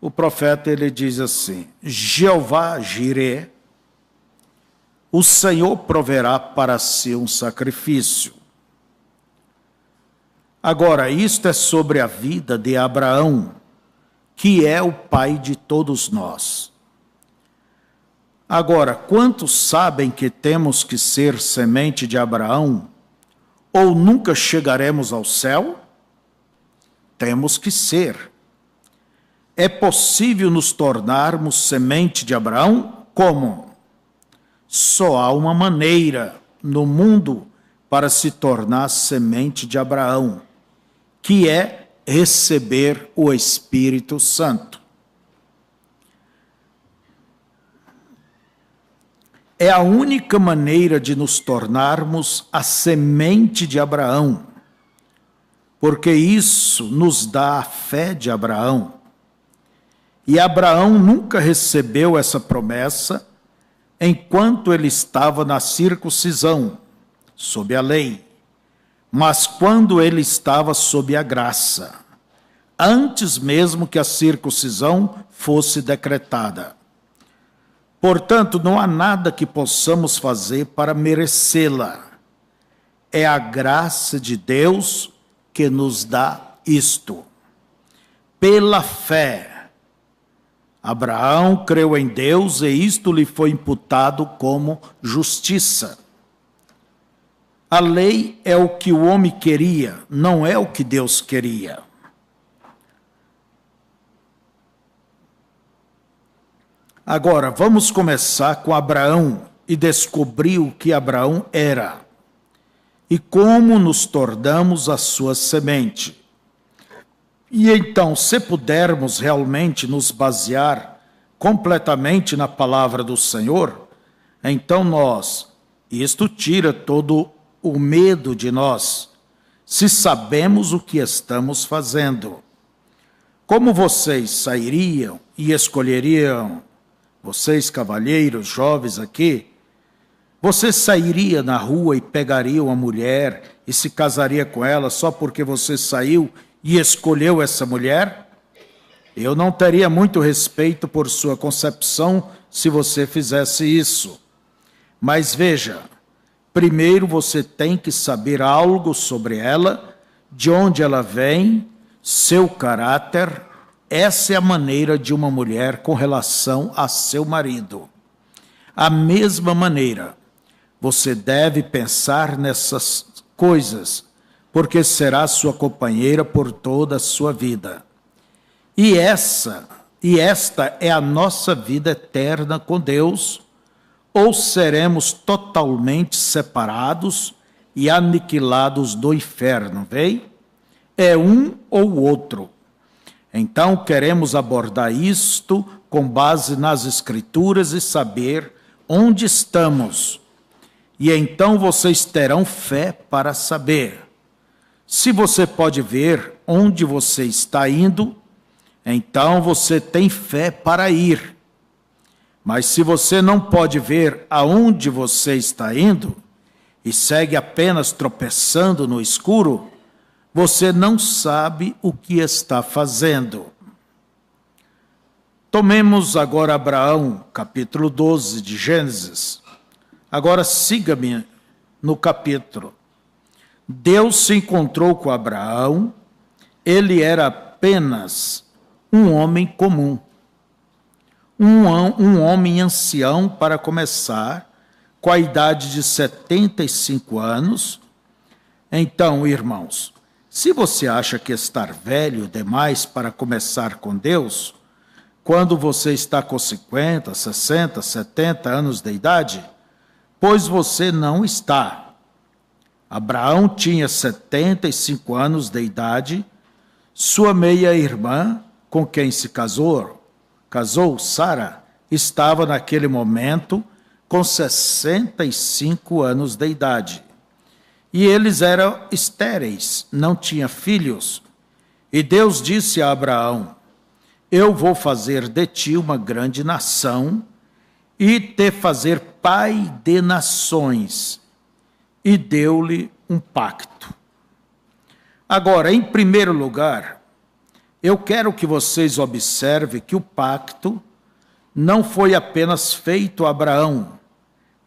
O profeta, ele diz assim, Jeová Jireh, o Senhor proverá para si um sacrifício. Agora, isto é sobre a vida de Abraão, que é o pai de todos nós. Agora, quantos sabem que temos que ser semente de Abraão, ou nunca chegaremos ao céu? Temos que ser. É possível nos tornarmos semente de Abraão? Como? Só há uma maneira no mundo para se tornar semente de Abraão, que é receber o Espírito Santo. É a única maneira de nos tornarmos a semente de Abraão, porque isso nos dá a fé de Abraão. E Abraão nunca recebeu essa promessa enquanto ele estava na circuncisão, sob a lei, mas quando ele estava sob a graça, antes mesmo que a circuncisão fosse decretada. Portanto, não há nada que possamos fazer para merecê-la. É a graça de Deus que nos dá isto. Pela fé, Abraão creu em Deus e isto lhe foi imputado como justiça. A lei é o que o homem queria, não é o que Deus queria. Agora, vamos começar com Abraão e descobrir o que Abraão era e como nos tornamos a sua semente. E então, se pudermos realmente nos basear completamente na palavra do Senhor, então isto tira todo o medo de nós, se sabemos o que estamos fazendo. Como vocês sairiam e escolheriam, vocês cavalheiros jovens aqui, você sairia na rua e pegaria uma mulher e se casaria com ela só porque você saiu e escolheu essa mulher? Eu não teria muito respeito por sua concepção se você fizesse isso. Mas veja, primeiro você tem que saber algo sobre ela, de onde ela vem, seu caráter. Essa é a maneira de uma mulher com relação a seu marido. A mesma maneira, você deve pensar nessas coisas, porque será sua companheira por toda a sua vida. E esta é a nossa vida eterna com Deus, ou seremos totalmente separados e aniquilados do inferno, vem? É um ou outro. Então, queremos abordar isto com base nas Escrituras e saber onde estamos. E então vocês terão fé para saber. Se você pode ver onde você está indo, então você tem fé para ir. Mas se você não pode ver aonde você está indo e segue apenas tropeçando no escuro, você não sabe o que está fazendo. Tomemos agora Abraão, capítulo 12 de Gênesis. Agora siga-me no capítulo. Deus se encontrou com Abraão, ele era apenas um homem comum. Um homem ancião para começar, com a idade de 75 anos. Então, irmãos, se você acha que estar velho demais para começar com Deus, quando você está com 50, 60, 70 anos de idade, pois você não está. Abraão tinha 75 anos de idade, sua meia-irmã, com quem se casou, Sara, estava naquele momento com 65 anos de idade. E eles eram estéreis, não tinham filhos. E Deus disse a Abraão: eu vou fazer de ti uma grande nação e te fazer pai de nações. E deu-lhe um pacto. Agora, em primeiro lugar, eu quero que vocês observem que o pacto não foi apenas feito a Abraão,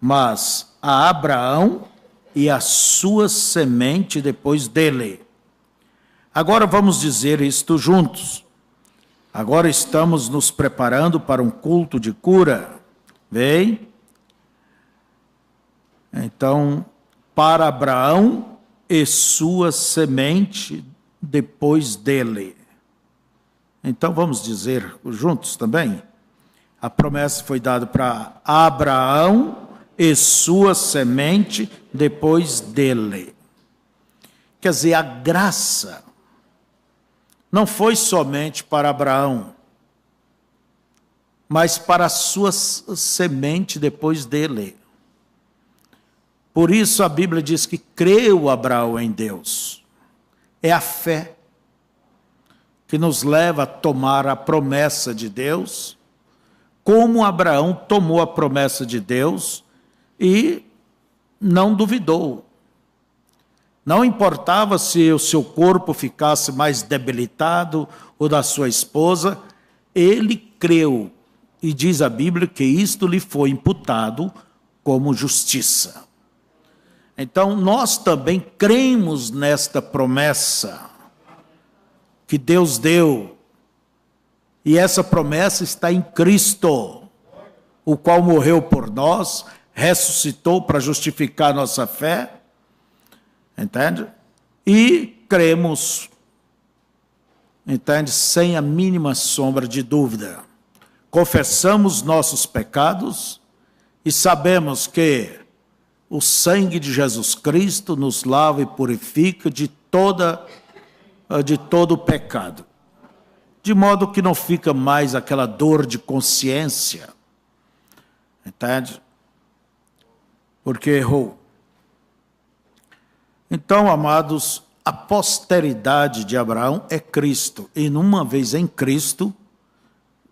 mas a Abraão e a sua semente depois dele. Agora vamos dizer isto juntos. Agora estamos nos preparando para um culto de cura. Vem? Então, para Abraão e sua semente depois dele. Então vamos dizer juntos também. A promessa foi dada para Abraão e sua semente depois dele. Quer dizer, a graça não foi somente para Abraão, mas para a sua semente depois dele. Por isso a Bíblia diz que creu Abraão em Deus. É a fé que nos leva a tomar a promessa de Deus, como Abraão tomou a promessa de Deus e não duvidou. Não importava se o seu corpo ficasse mais debilitado ou da sua esposa, ele creu. E diz a Bíblia que isto lhe foi imputado como justiça. Então, nós também cremos nesta promessa que Deus deu. E essa promessa está em Cristo, o qual morreu por nós, ressuscitou para justificar nossa fé. Entende? E cremos, entende? Sem a mínima sombra de dúvida. Confessamos nossos pecados e sabemos que o sangue de Jesus Cristo nos lava e purifica de todo o pecado. De modo que não fica mais aquela dor de consciência. Entende? Porque errou. Então, amados, a posteridade de Abraão é Cristo. E uma vez em Cristo,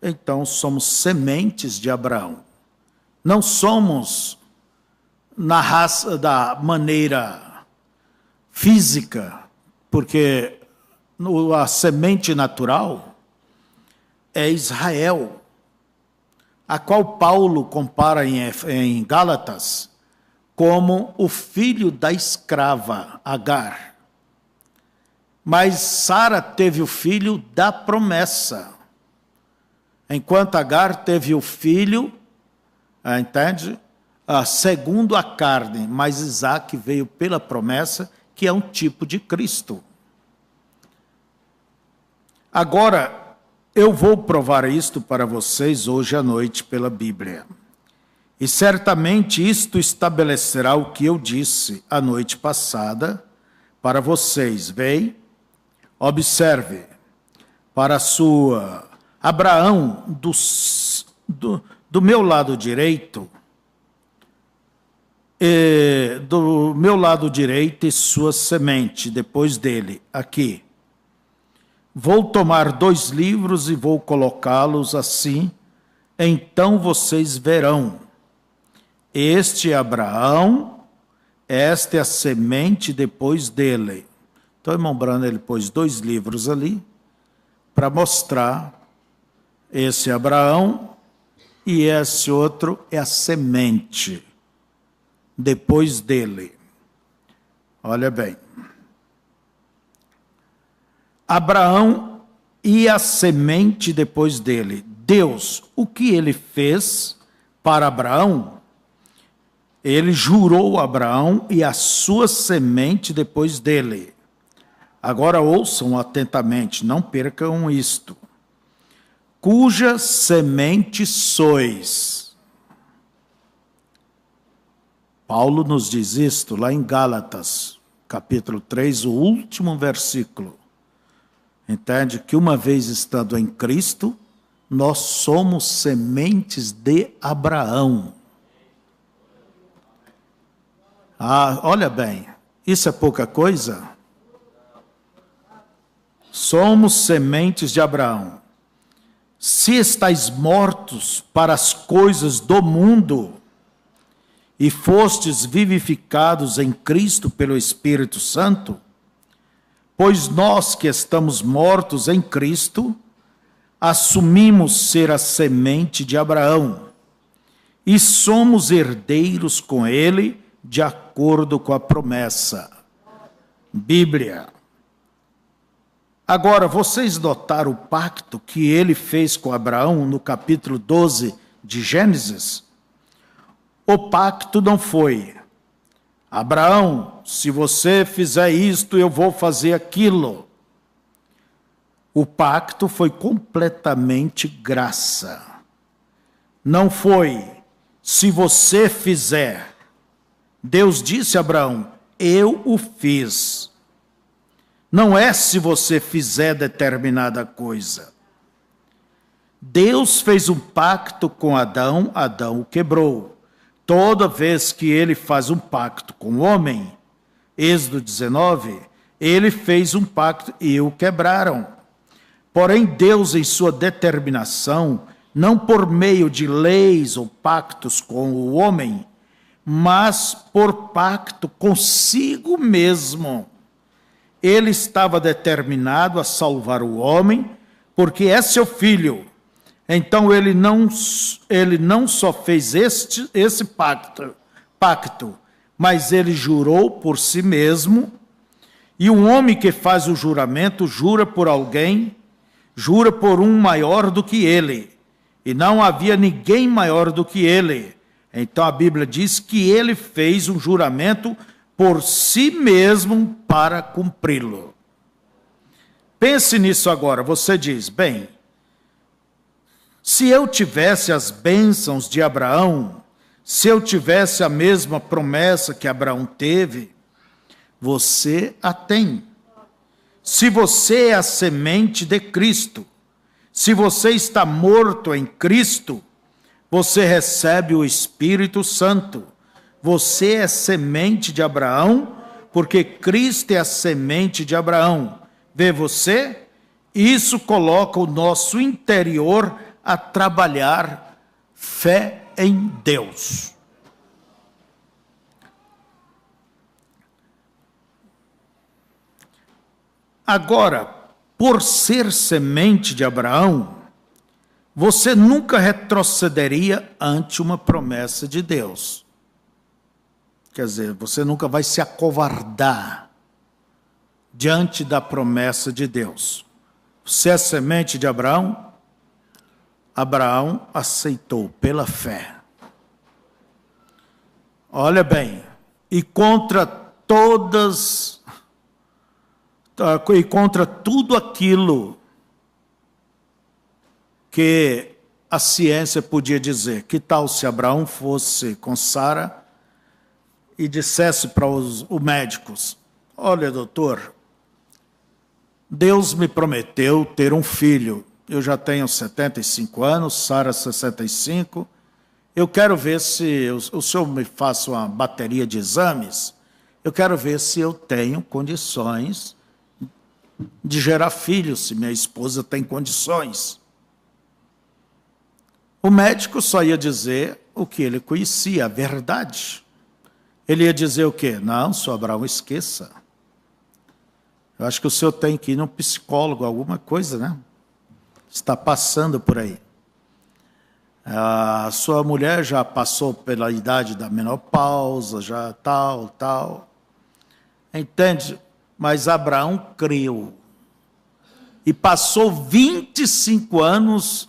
então somos sementes de Abraão. Não somos na raça da maneira física, porque a semente natural é Israel, a qual Paulo compara em Gálatas como o filho da escrava, Agar. Mas Sara teve o filho da promessa, enquanto Agar teve o filho, entende? Segundo a carne, mas Isaac veio pela promessa, que é um tipo de Cristo. Agora, eu vou provar isto para vocês hoje à noite pela Bíblia. E certamente isto estabelecerá o que eu disse a noite passada para vocês. Veem, observe, para a sua... Abraão, do meu lado direito, e sua semente, depois dele, aqui. Vou tomar 2 livros e vou colocá-los assim, então vocês verão. Este é Abraão, esta é a semente depois dele. Então, irmão Brano, ele pôs 2 livros ali, para mostrar esse Abraão, e esse outro é a semente depois dele. Olha bem. Abraão e a semente depois dele. Deus, o que ele fez para Abraão? Ele jurou a Abraão e a sua semente depois dele. Agora ouçam atentamente, não percam isto. Cuja semente sois. Paulo nos diz isto lá em Gálatas, capítulo 3, o último versículo. Entende? Que uma vez estando em Cristo, nós somos sementes de Abraão. Olha bem, isso é pouca coisa? Somos sementes de Abraão. Se estáis mortos para as coisas do mundo, e fostes vivificados em Cristo pelo Espírito Santo, pois nós que estamos mortos em Cristo, assumimos ser a semente de Abraão, e somos herdeiros com ele, de acordo com a promessa. Bíblia. Agora, vocês notaram o pacto que ele fez com Abraão no capítulo 12 de Gênesis? O pacto não foi: Abraão, se você fizer isto, eu vou fazer aquilo. O pacto foi completamente graça. Não foi: se você fizer. Deus disse a Abraão: eu o fiz. Não é se você fizer determinada coisa. Deus fez um pacto com Adão, Adão o quebrou. Toda vez que ele faz um pacto com o homem, Êxodo 19, ele fez um pacto e o quebraram. Porém, Deus, em sua determinação, não por meio de leis ou pactos com o homem, mas por pacto consigo mesmo. Ele estava determinado a salvar o homem, porque é seu filho. Então ele não só fez esse pacto, mas ele jurou por si mesmo. E um homem que faz o juramento jura por alguém, jura por um maior do que ele. E não havia ninguém maior do que ele. Então a Bíblia diz que ele fez um juramento por si mesmo para cumpri-lo. Pense nisso agora. Você diz, bem, se eu tivesse as bênçãos de Abraão, se eu tivesse a mesma promessa que Abraão teve, você a tem. Se você é a semente de Cristo, se você está morto em Cristo, você recebe o Espírito Santo. Você é semente de Abraão, porque Cristo é a semente de Abraão. Vê você? Isso coloca o nosso interior a trabalhar fé em Deus. Agora, por ser semente de Abraão, você nunca retrocederia ante uma promessa de Deus. Quer dizer, você nunca vai se acovardar diante da promessa de Deus. Você é semente de Abraão? Abraão aceitou pela fé. Olha bem, e contra tudo aquilo que a ciência podia dizer. Que tal se Abraão fosse com Sara e dissesse para os médicos, olha, doutor, Deus me prometeu ter um filho. Eu já tenho 75 anos, Sara 65. Eu quero ver se o senhor me faça uma bateria de exames. Eu quero ver se eu tenho condições de gerar filhos, se minha esposa tem condições. O médico só ia dizer o que ele conhecia, a verdade. Ele ia dizer o quê? Não, senhor Abraão, esqueça. Eu acho que o senhor tem que ir num psicólogo, alguma coisa, né? Está passando por aí. A sua mulher já passou pela idade da menopausa, já tal. Entende? Mas Abraão creu. E passou 25 anos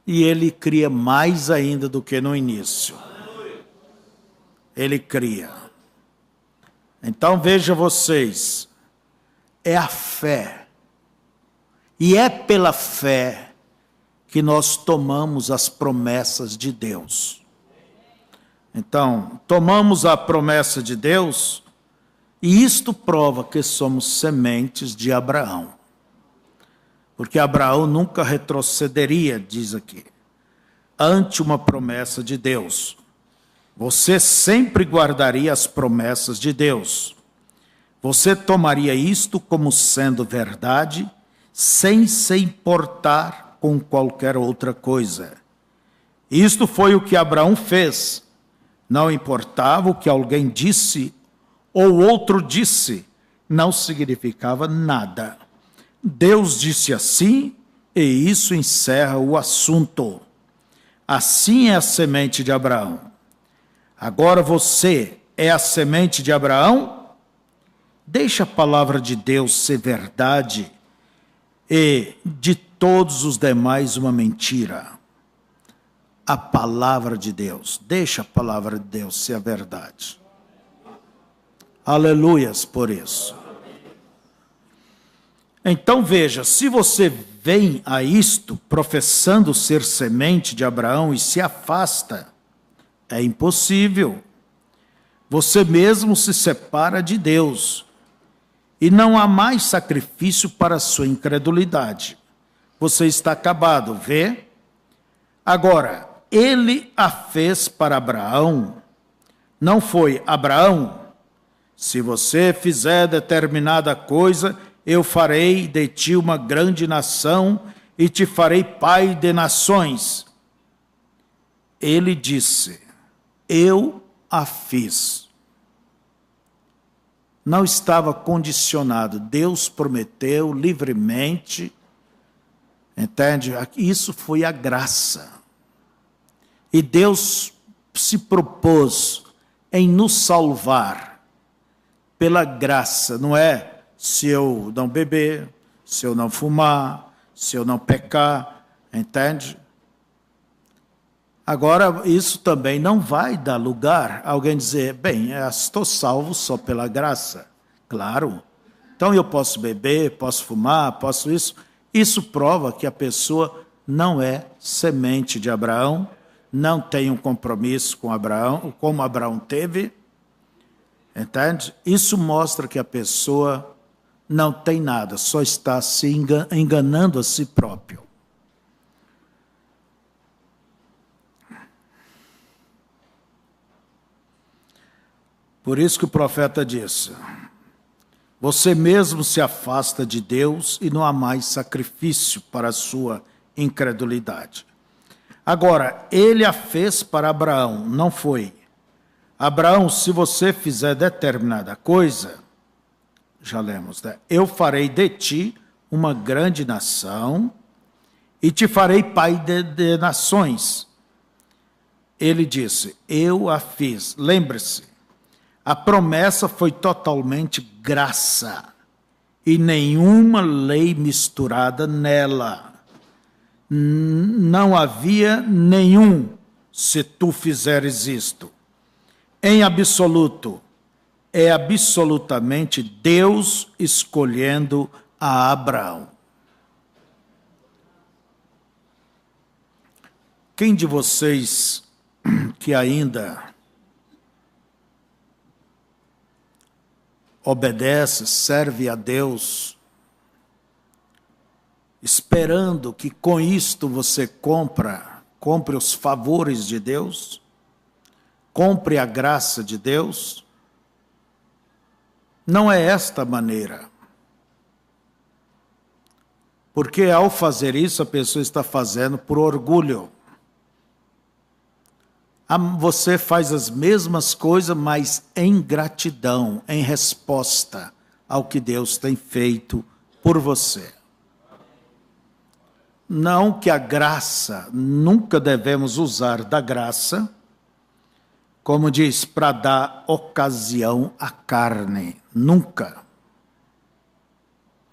e ele cria mais ainda do que no início. Ele cria. Então veja vocês, é a fé. E é pela fé que nós tomamos as promessas de Deus. Então, tomamos a promessa de Deus, e isto prova que somos sementes de Abraão. Porque Abraão nunca retrocederia, diz aqui, ante uma promessa de Deus. Você sempre guardaria as promessas de Deus. Você tomaria isto como sendo verdade, sem se importar com qualquer outra coisa. Isto foi o que Abraão fez. Não importava o que alguém disse ou outro disse, não significava nada. Deus disse assim, e isso encerra o assunto. Assim é a semente de Abraão. Agora você é a semente de Abraão? Deixa a palavra de Deus ser verdade e de todos os demais uma mentira. A palavra de Deus, deixa a palavra de Deus ser a verdade. Aleluias por isso. Então veja, se você vem a isto professando ser semente de Abraão e se afasta, é impossível. Você mesmo se separa de Deus e não há mais sacrifício para a sua incredulidade. Você está acabado, vê? Agora, ele a fez para Abraão. Não foi Abraão, se você fizer determinada coisa, eu farei de ti uma grande nação e te farei pai de nações. Ele disse, eu a fiz. Não estava condicionado. Deus prometeu livremente. Entende? Isso foi a graça. E Deus se propôs em nos salvar pela graça. Não é se eu não beber, se eu não fumar, se eu não pecar. Entende? Agora, isso também não vai dar lugar a alguém dizer, bem, eu estou salvo só pela graça. Claro. Então eu posso beber, posso fumar, posso isso. Isso prova que a pessoa não é semente de Abraão, não tem um compromisso com Abraão, como Abraão teve. Entende? Isso mostra que a pessoa não tem nada, só está se enganando a si próprio. Por isso que o profeta disse, você mesmo se afasta de Deus e não há mais sacrifício para a sua incredulidade. Agora, ele a fez para Abraão, não foi. Abraão, se você fizer determinada coisa, já lemos, né? Eu farei de ti uma grande nação e te farei pai de nações. Ele disse, eu a fiz. Lembre-se, a promessa foi totalmente graça e nenhuma lei misturada nela. Não havia nenhum, se tu fizeres isto. Em absoluto, é absolutamente Deus escolhendo a Abraão. Quem de vocês que ainda obedece, serve a Deus, esperando que com isto você compre os favores de Deus, compre a graça de Deus? Não é esta a maneira. Porque ao fazer isso, a pessoa está fazendo por orgulho. Você faz as mesmas coisas, mas em gratidão, em resposta ao que Deus tem feito por você. Não que a graça, nunca devemos usar da graça, como diz, para dar ocasião à carne. Nunca.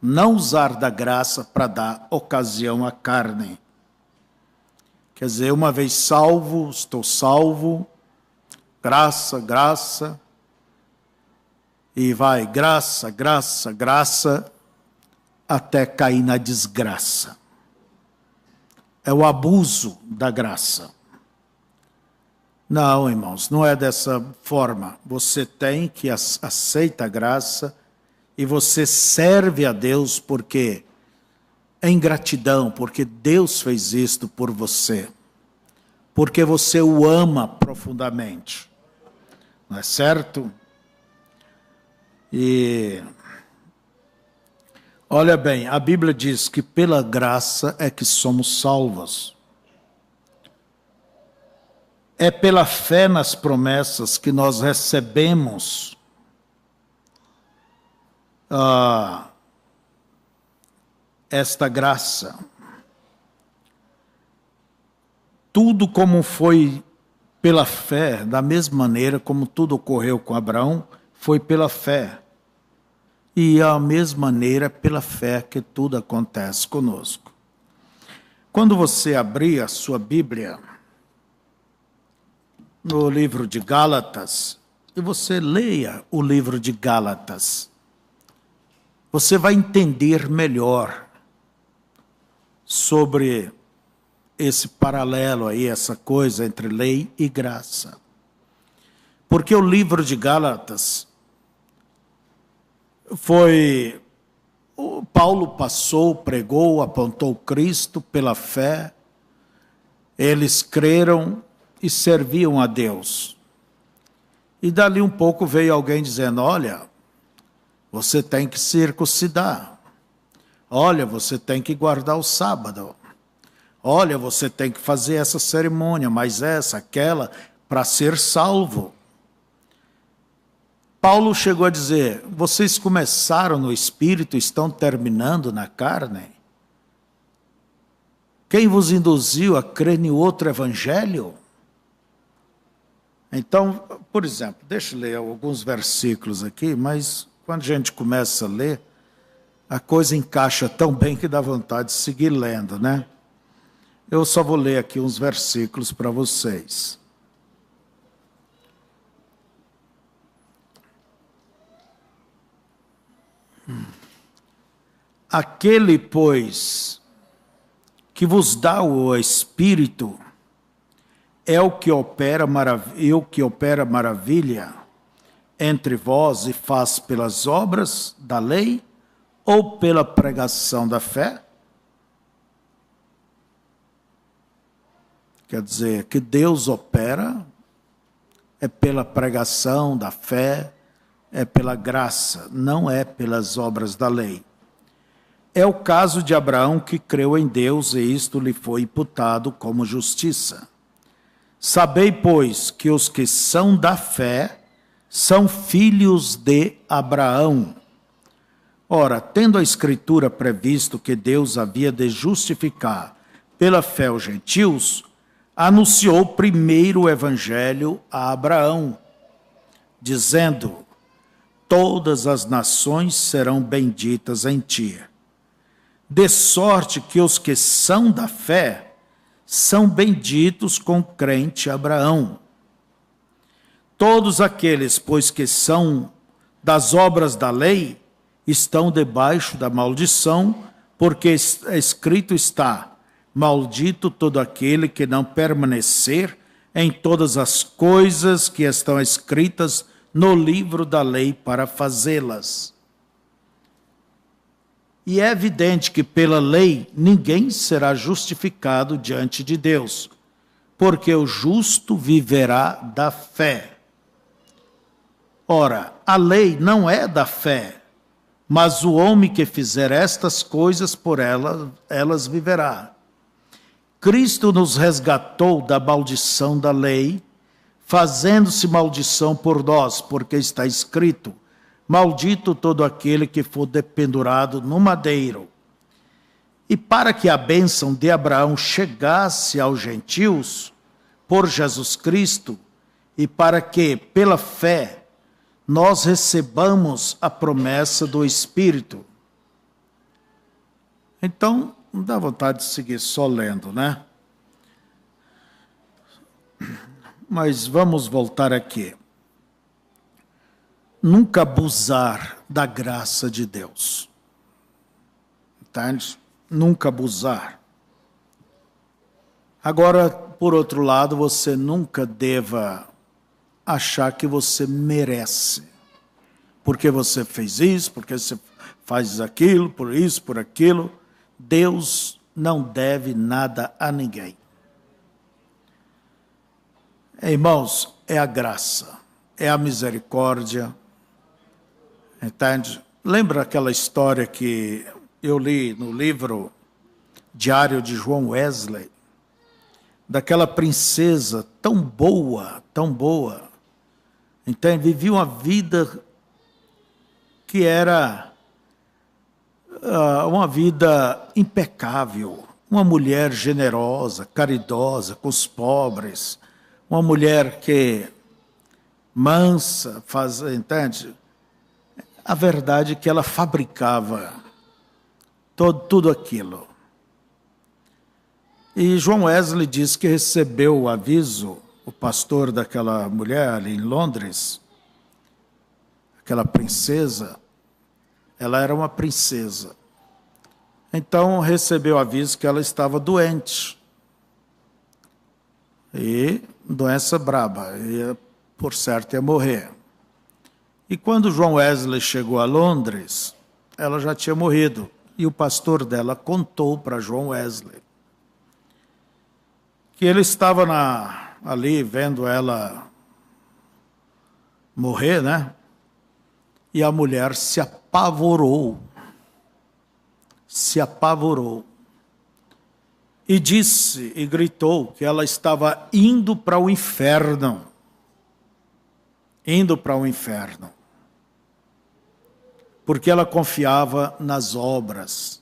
Não usar da graça para dar ocasião à carne. Quer dizer, uma vez salvo, estou salvo, graça, graça, e vai graça, graça, graça, até cair na desgraça. É o abuso da graça. Não, irmãos, não é dessa forma. Você tem que aceitar a graça e você serve a Deus porque em gratidão, porque Deus fez isto por você, porque você o ama profundamente, não é certo? E olha bem, a Bíblia diz que pela graça é que somos salvos. É pela fé nas promessas que nós recebemos esta graça. Tudo como foi pela fé, da mesma maneira como tudo ocorreu com Abraão, foi pela fé. E a mesma maneira pela fé que tudo acontece conosco. Quando você abrir a sua Bíblia no livro de Gálatas, e você leia o livro de Gálatas, você vai entender melhor sobre esse paralelo aí, essa coisa entre lei e graça. Porque o livro de Gálatas Paulo passou, pregou, apontou Cristo pela fé, eles creram e serviam a Deus. E dali um pouco veio alguém dizendo, olha, você tem que circuncidar. Olha, você tem que guardar o sábado. Olha, você tem que fazer essa cerimônia, mas essa, aquela, para ser salvo. Paulo chegou a dizer: vocês começaram no Espírito, estão terminando na carne? Quem vos induziu a crer em outro evangelho? Então, por exemplo, deixa eu ler alguns versículos aqui, mas quando a gente começa a ler, a coisa encaixa tão bem que dá vontade de seguir lendo, né? Eu só vou ler aqui uns versículos para vocês. Aquele, pois, que vos dá o Espírito, é o que opera maravilha entre vós e faz pelas obras da lei ou pela pregação da fé? Quer dizer, que Deus opera é pela pregação da fé, é pela graça, não é pelas obras da lei. É o caso de Abraão, que creu em Deus e isto lhe foi imputado como justiça. Sabei, pois, que os que são da fé são filhos de Abraão. Ora, tendo a Escritura previsto que Deus havia de justificar pela fé os gentios, anunciou primeiro o evangelho a Abraão, dizendo: todas as nações serão benditas em ti. De sorte que os que são da fé são benditos com o crente Abraão. Todos aqueles, pois, que são das obras da lei, estão debaixo da maldição, porque escrito está: maldito todo aquele que não permanecer em todas as coisas que estão escritas no livro da lei para fazê-las. E é evidente que pela lei ninguém será justificado diante de Deus, porque o justo viverá da fé. Ora, a lei não é da fé, mas o homem que fizer estas coisas por elas viverá. Cristo nos resgatou da maldição da lei, fazendo-se maldição por nós, porque está escrito: maldito todo aquele que for dependurado no madeiro. E para que a bênção de Abraão chegasse aos gentios, por Jesus Cristo, e para que, pela fé, nós recebamos a promessa do Espírito. Então, não dá vontade de seguir só lendo, né? Mas vamos voltar aqui. Nunca abusar da graça de Deus. Entende? Nunca abusar. Agora, por outro lado, você nunca deva achar que você merece. Porque você fez isso, porque você faz aquilo, por isso, por aquilo. Deus não deve nada a ninguém. Irmãos, é a graça, é a misericórdia. Entende? Lembra aquela história que eu li no livro Diário de João Wesley? Daquela princesa tão boa, entende? Vivia uma vida que era uma vida impecável, uma mulher generosa, caridosa com os pobres, uma mulher que mansa, entende? A verdade é que ela fabricava tudo aquilo. E João Wesley diz que recebeu o aviso, o pastor daquela mulher ali em Londres, aquela princesa, ela era uma princesa. Então recebeu o aviso que ela estava doente. E doença braba, e por certo ia morrer. E quando João Wesley chegou a Londres, ela já tinha morrido. E o pastor dela contou para João Wesley que ele estava ali vendo ela morrer, né? E a mulher se apavorou. E disse e gritou que ela estava indo para o inferno. porque ela confiava nas obras.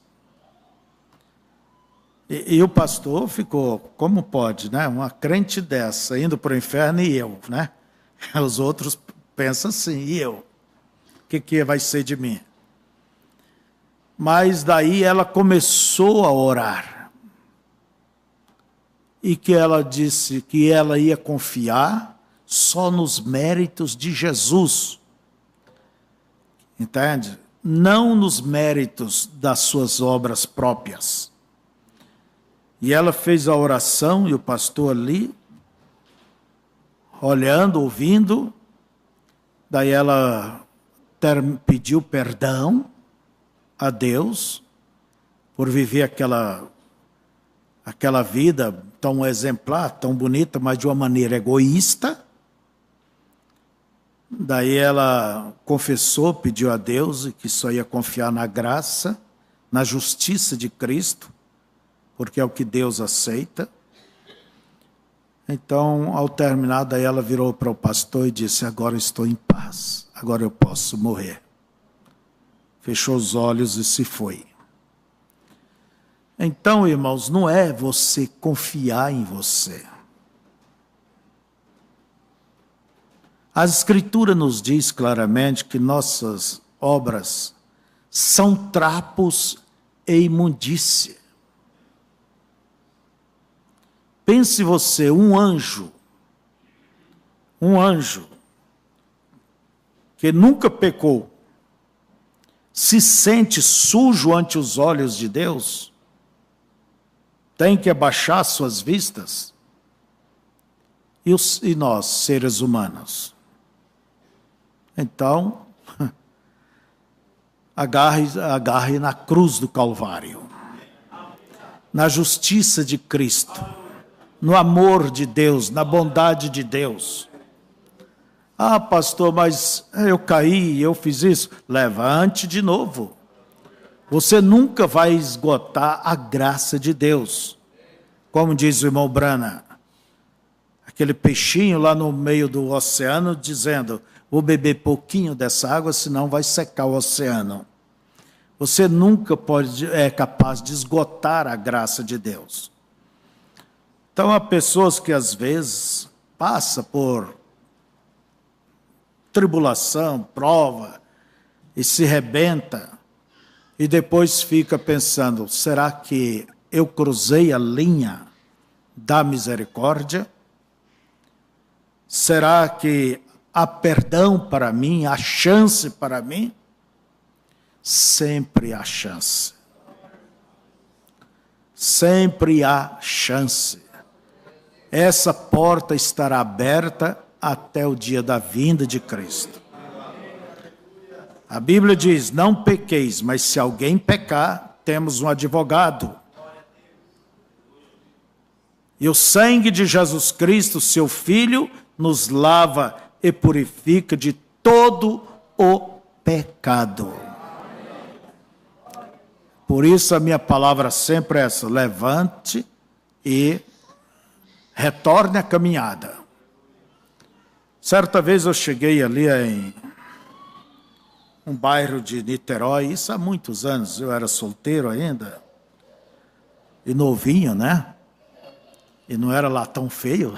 E o pastor ficou, como pode, né? Uma crente dessa, indo para o inferno e eu, né? Os outros pensam assim, e eu? O que vai ser de mim? Mas daí ela começou a orar. E que ela disse que ela ia confiar só nos méritos de Jesus. Entende? Não nos méritos das suas obras próprias. E ela fez a oração e o pastor ali, olhando, ouvindo. Daí ela pediu perdão a Deus por viver aquela vida tão exemplar, tão bonita, mas de uma maneira egoísta. Daí ela confessou, pediu a Deus que só ia confiar na graça, na justiça de Cristo, porque é o que Deus aceita. Então, ao terminar, daí ela virou para o pastor e disse, agora eu estou em paz, agora eu posso morrer. Fechou os olhos e se foi. Então, irmãos, não é você confiar em você. A Escritura nos diz claramente que nossas obras são trapos e imundícia. Pense você, um anjo que nunca pecou, se sente sujo ante os olhos de Deus, tem que abaixar suas vistas. E nós, seres humanos? Então, agarre na cruz do Calvário, na justiça de Cristo, no amor de Deus, na bondade de Deus. Ah, pastor, mas eu caí, eu fiz isso. Levante de novo. Você nunca vai esgotar a graça de Deus. Como diz o irmão Brana, aquele peixinho lá no meio do oceano dizendo, vou beber pouquinho dessa água, senão vai secar o oceano. Você nunca é capaz de esgotar a graça de Deus. Então, há pessoas que às vezes passam por tribulação, prova, e se rebenta, e depois fica pensando, será que eu cruzei a linha da misericórdia? Será que há perdão para mim, há chance para mim? Sempre há chance. Sempre há chance. Essa porta estará aberta até o dia da vinda de Cristo. A Bíblia diz, não pequeis, mas se alguém pecar, temos um advogado. E o sangue de Jesus Cristo, seu Filho, nos lava e purifica de todo o pecado. Por isso a minha palavra sempre é essa, levante e retorne à caminhada. Certa vez eu cheguei ali em um bairro de Niterói, isso há muitos anos, eu era solteiro ainda, e novinho, né? E não era lá tão feio.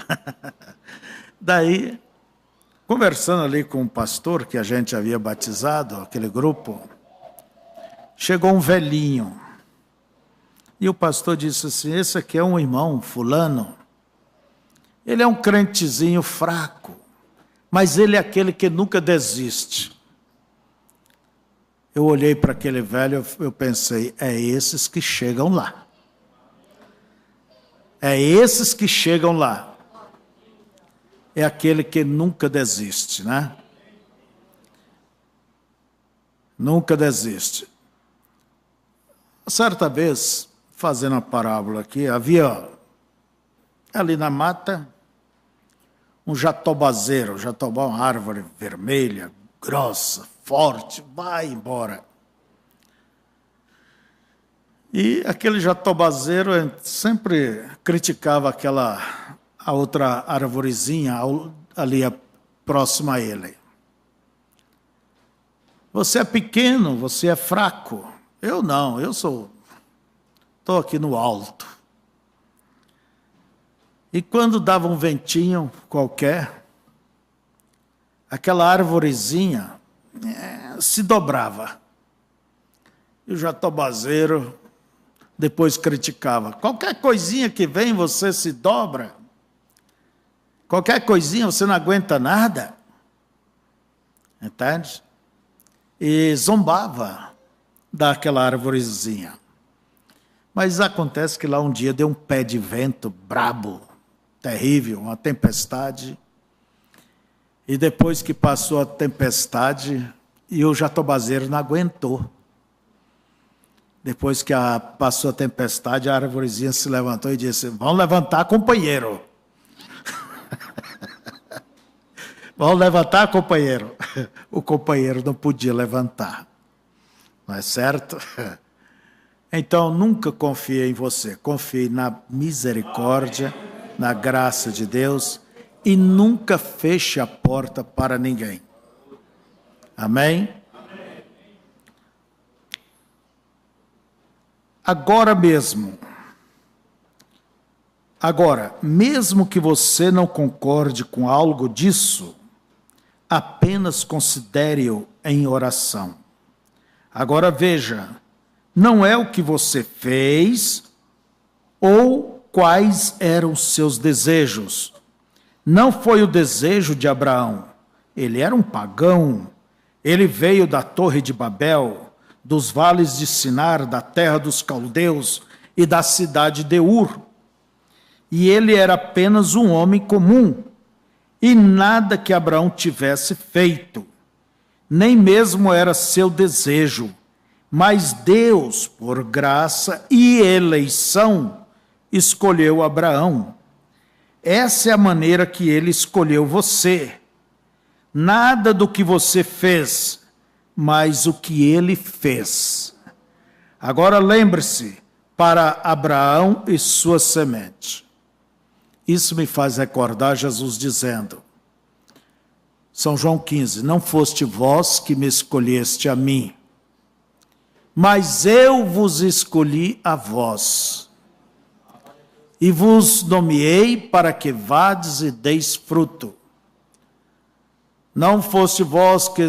Daí, conversando ali com um pastor que a gente havia batizado, aquele grupo, chegou um velhinho. E o pastor disse assim, esse aqui é um irmão fulano. Ele é um crentezinho fraco, mas ele é aquele que nunca desiste. Eu olhei para aquele velho, eu pensei, é esses que chegam lá. É esses que chegam lá. É aquele que nunca desiste, né? Nunca desiste. Certa vez, fazendo uma parábola aqui, havia ali na mata um jatobazeiro. Jatobá é uma árvore vermelha, grossa, forte, vai embora. E aquele jatobazeiro sempre criticava a outra arvorezinha ali próxima a ele. Você é pequeno, você é fraco. Eu não, estou aqui no alto. E quando dava um ventinho qualquer, aquela arvorezinha se dobrava. E o jatobazeiro depois criticava. Qualquer coisinha que vem, você se dobra. Qualquer coisinha, você não aguenta nada. Entende? E zombava daquela arvorezinha. Mas acontece que lá um dia deu um pé de vento brabo, terrível, uma tempestade. E depois que passou a tempestade, e o jatobazeiro não aguentou. Depois que passou a tempestade, a arvorezinha se levantou e disse: vamos levantar, companheiro. Vamos levantar, companheiro. O companheiro não podia levantar. Não é certo? Então, nunca confie em você. Confie na misericórdia, na graça de Deus e nunca feche a porta para ninguém. Amém? Agora, mesmo que você não concorde com algo disso, apenas considere-o em oração. Agora veja, não é o que você fez ou quais eram os seus desejos. Não foi o desejo de Abraão. Ele era um pagão. Ele veio da Torre de Babel, dos vales de Sinar, da terra dos caldeus e da cidade de Ur. E ele era apenas um homem comum, e nada que Abraão tivesse feito, nem mesmo era seu desejo, mas Deus, por graça e eleição, escolheu Abraão. Essa é a maneira que ele escolheu você. Nada do que você fez, mas o que ele fez. Agora lembre-se, para Abraão e sua semente. Isso me faz recordar Jesus dizendo, São João 15, não foste vós que me escolheste a mim, mas eu vos escolhi a vós, e vos nomeei para que vades e deis fruto. Não foste vós que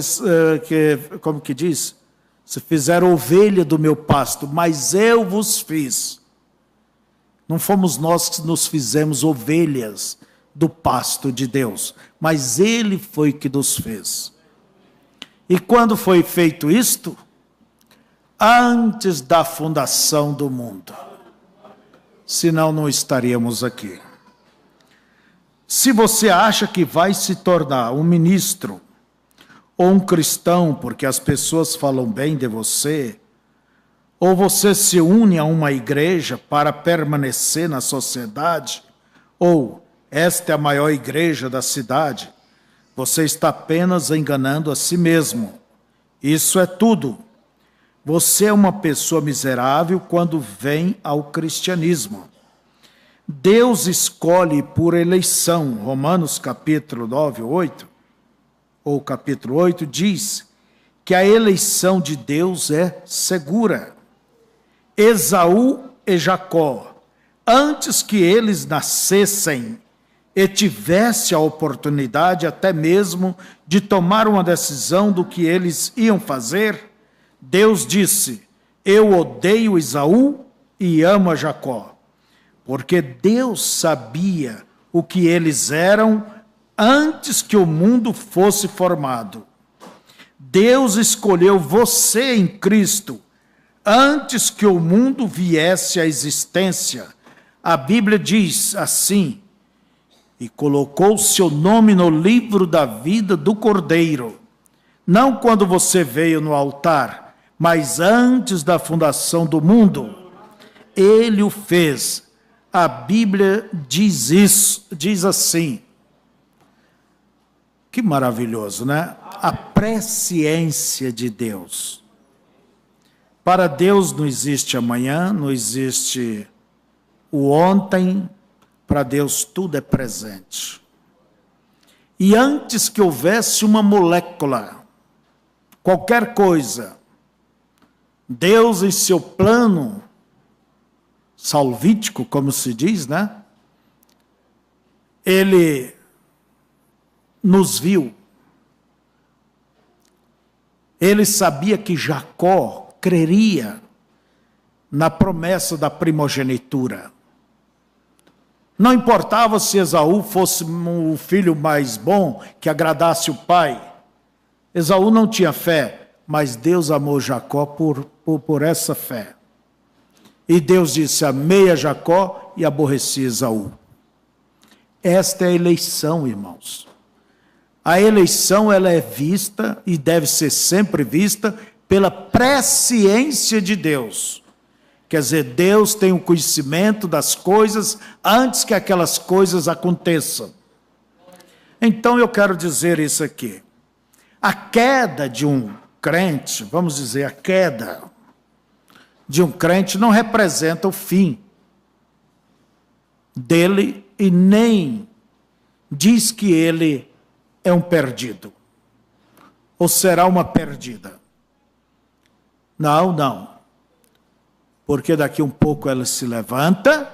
como que diz? Se fizeram ovelha do meu pasto, mas eu vos fiz. Não fomos nós que nos fizemos ovelhas do pasto de Deus, mas Ele foi que nos fez. E quando foi feito isto? Antes da fundação do mundo. Senão não estaríamos aqui. Se você acha que vai se tornar um ministro ou um cristão porque as pessoas falam bem de você, ou você se une a uma igreja para permanecer na sociedade, ou esta é a maior igreja da cidade, você está apenas enganando a si mesmo. Isso é tudo. Você é uma pessoa miserável quando vem ao cristianismo. Deus escolhe por eleição. Romanos capítulo 9, 8, ou capítulo 8, diz que a eleição de Deus é segura. Esaú e Jacó, antes que eles nascessem e tivesse a oportunidade até mesmo de tomar uma decisão do que eles iam fazer, Deus disse, eu odeio Esaú e amo a Jacó, porque Deus sabia o que eles eram antes que o mundo fosse formado. Deus escolheu você em Cristo antes que o mundo viesse à existência. A Bíblia diz assim, e colocou seu nome no livro da vida do Cordeiro, não quando você veio no altar, mas antes da fundação do mundo. Ele o fez. A Bíblia diz isso, diz assim. Que maravilhoso, né? A presciência de Deus. Para Deus não existe amanhã, não existe o ontem, para Deus tudo é presente. E antes que houvesse uma molécula, qualquer coisa, Deus em seu plano salvítico, como se diz, né? Ele nos viu. Ele sabia que Jacó creria na promessa da primogenitura. Não importava se Esaú fosse o filho mais bom, que agradasse o pai. Esaú não tinha fé, mas Deus amou Jacó por essa fé. E Deus disse, amei a Jacó e aborreci Esaú. Esta é a eleição, irmãos. A eleição, ela é vista e deve ser sempre vista pela presciência de Deus. Quer dizer, Deus tem o conhecimento das coisas antes que aquelas coisas aconteçam. Então eu quero dizer isso aqui. A queda de um crente, vamos dizer, a queda de um crente não representa o fim dele e nem diz que ele é um perdido, ou será uma perdida. Não. Porque daqui um pouco ela se levanta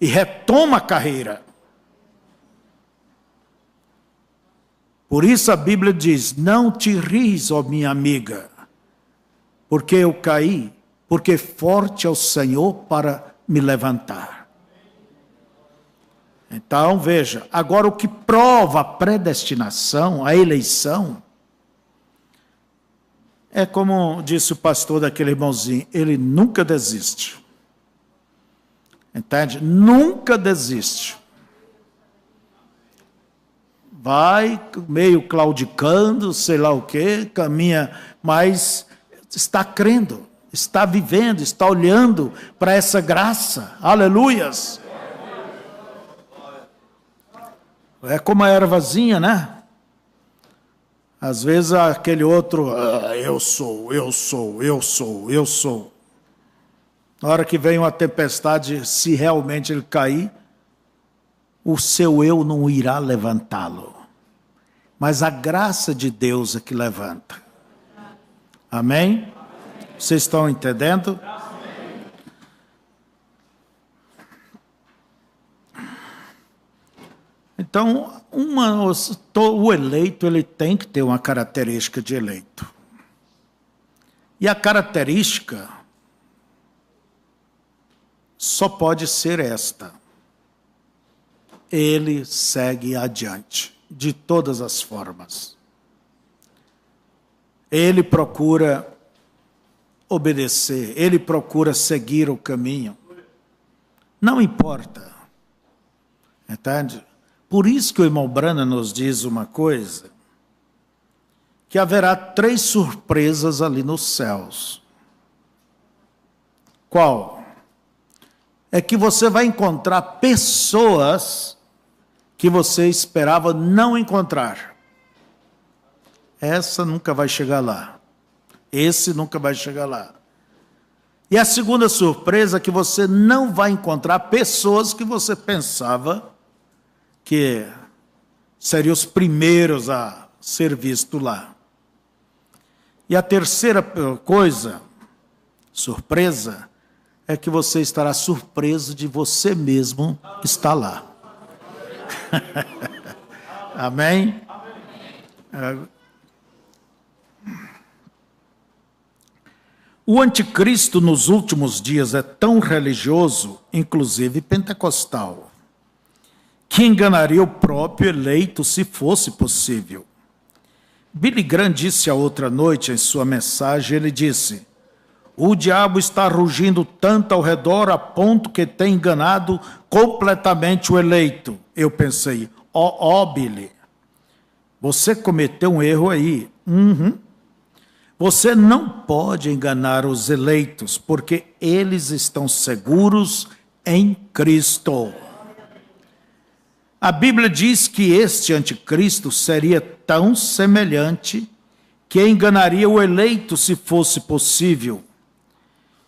e retoma a carreira. Por isso a Bíblia diz, não te ris, ó minha amiga, porque eu caí, porque forte é o Senhor para me levantar. Então, veja, agora o que prova a predestinação, a eleição, é como disse o pastor daquele irmãozinho, ele nunca desiste. Entende? Nunca desiste. Vai meio claudicando, sei lá o quê, caminha, mas está crendo, está vivendo, está olhando para essa graça. Aleluias! É como a ervazinha, né? Às vezes aquele outro, eu sou. Na hora que vem uma tempestade, se realmente ele cair, o seu eu não irá levantá-lo. Mas a graça de Deus é que levanta. Amém? Vocês estão entendendo? Então, o eleito ele tem que ter uma característica de eleito. E a característica só pode ser esta. Ele segue adiante, de todas as formas. Ele procura obedecer, ele procura seguir o caminho. Não importa. Entende? Por isso que o irmão Branham nos diz uma coisa, que haverá 3 surpresas ali nos céus. Qual? É que você vai encontrar pessoas que você esperava não encontrar. Essa nunca vai chegar lá. Esse nunca vai chegar lá. E a segunda surpresa é que você não vai encontrar pessoas que você pensava que seriam os primeiros a ser visto lá. E a terceira coisa, surpresa, é que você estará surpreso de você mesmo estar lá. Amém? O anticristo nos últimos dias é tão religioso, inclusive pentecostal, que enganaria o próprio eleito se fosse possível. Billy Graham disse a outra noite em sua mensagem, ele disse, o diabo está rugindo tanto ao redor a ponto que tem enganado completamente o eleito. Eu pensei, Billy, você cometeu um erro aí. Você não pode enganar os eleitos, porque eles estão seguros em Cristo. A Bíblia diz que este anticristo seria tão semelhante que enganaria o eleito se fosse possível.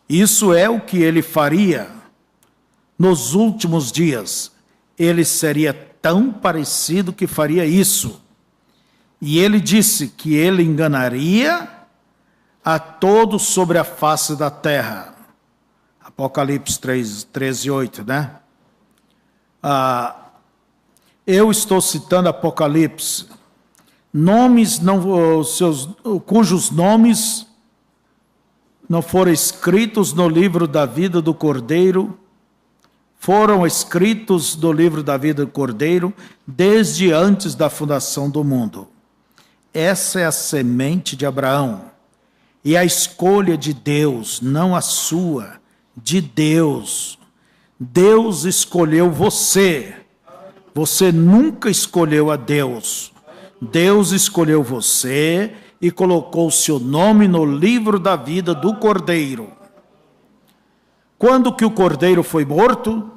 Isso é o que ele faria nos últimos dias. Ele seria tão parecido que faria isso. E ele disse que ele enganaria a todos sobre a face da terra. Apocalipse 13:8, né? Eu estou citando Apocalipse, cujos nomes não foram escritos no livro da vida do Cordeiro, foram escritos no livro da vida do Cordeiro desde antes da fundação do mundo. Essa é a semente de Abraão e a escolha de Deus, não a sua, de Deus. Deus escolheu você. Você nunca escolheu a Deus. Deus escolheu você e colocou o seu nome no livro da vida do Cordeiro. Quando que o Cordeiro foi morto?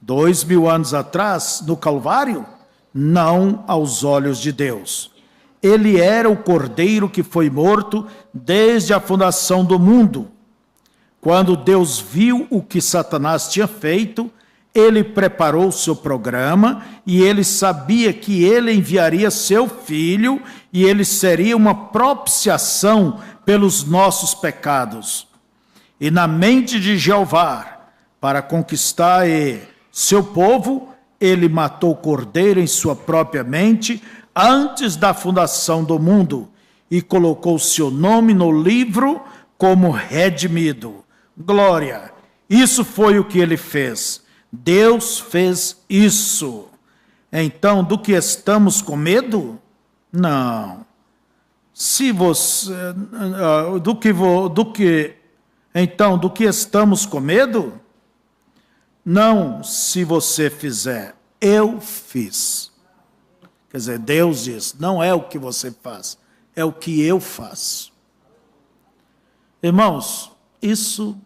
2000 anos atrás, no Calvário? Não aos olhos de Deus. Ele era o Cordeiro que foi morto desde a fundação do mundo. Quando Deus viu o que Satanás tinha feito, ele preparou o seu programa e ele sabia que ele enviaria seu filho e ele seria uma propiciação pelos nossos pecados. E na mente de Jeová, para conquistar seu povo, ele matou o cordeiro em sua própria mente antes da fundação do mundo e colocou seu nome no livro como redimido. Glória! Isso foi o que ele fez. Deus fez isso. Então, do que estamos com medo? Não. Se você, então, do que estamos com medo? Não, se você fizer, eu fiz. Quer dizer, Deus diz, não é o que você faz, é o que eu faço. Irmãos, isso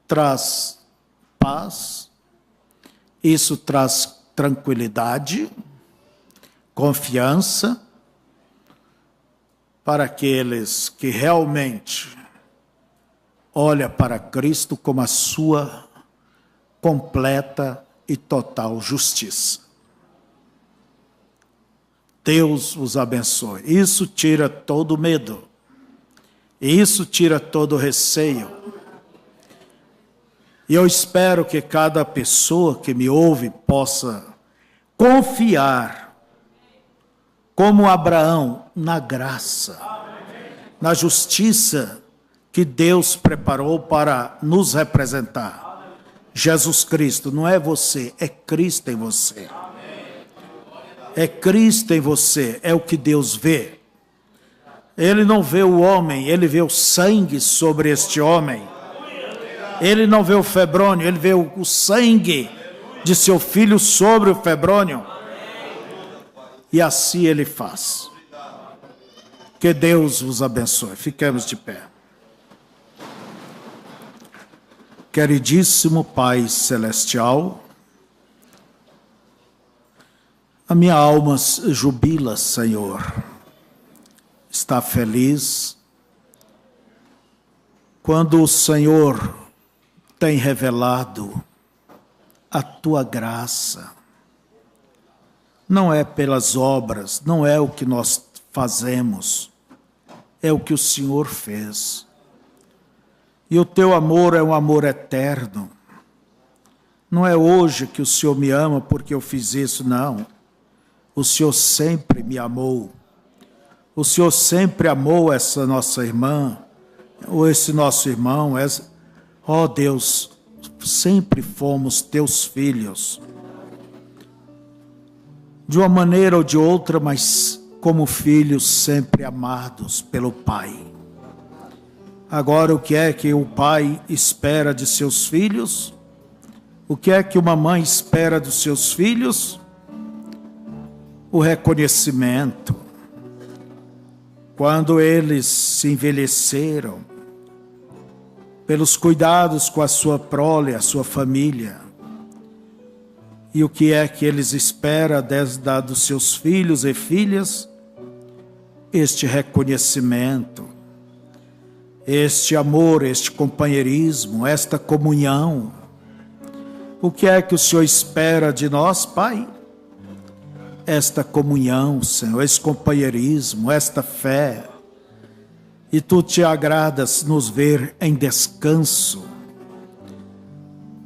traz paz, isso traz tranquilidade, confiança, para aqueles que realmente olham para Cristo como a sua completa e total justiça. Deus os abençoe. Isso tira todo medo. Isso tira todo receio. E eu espero que cada pessoa que me ouve possa confiar, como Abraão, na graça, na justiça que Deus preparou para nos representar. Jesus Cristo, não é você, é Cristo em você. É Cristo em você, é o que Deus vê. Ele não vê o homem, ele vê o sangue sobre este homem. Ele não vê o febrônio, ele vê o sangue de seu filho sobre o febrônio. E assim ele faz. Que Deus vos abençoe. Fiquemos de pé. Queridíssimo Pai Celestial, a minha alma jubila, Senhor, está feliz quando o Senhor tem revelado a tua graça. Não é pelas obras, não é o que nós fazemos, é o que o Senhor fez. E o teu amor é um amor eterno. Não é hoje que o Senhor me ama porque eu fiz isso, não. O Senhor sempre me amou. O Senhor sempre amou essa nossa irmã, ou esse nosso irmão. Ó Deus, sempre fomos teus filhos. De uma maneira ou de outra, mas como filhos sempre amados pelo Pai. Agora, o que é que o pai espera de seus filhos? O que é que uma mãe espera dos seus filhos? O reconhecimento. Quando eles se envelheceram, pelos cuidados com a sua prole, a sua família. E o que é que eles esperam dos seus filhos e filhas? Este reconhecimento. Este amor, este companheirismo, esta comunhão. O que é que o Senhor espera de nós, Pai? esta comunhão, Senhor, esse companheirismo, esta fé. E Tu te agradas nos ver em descanso,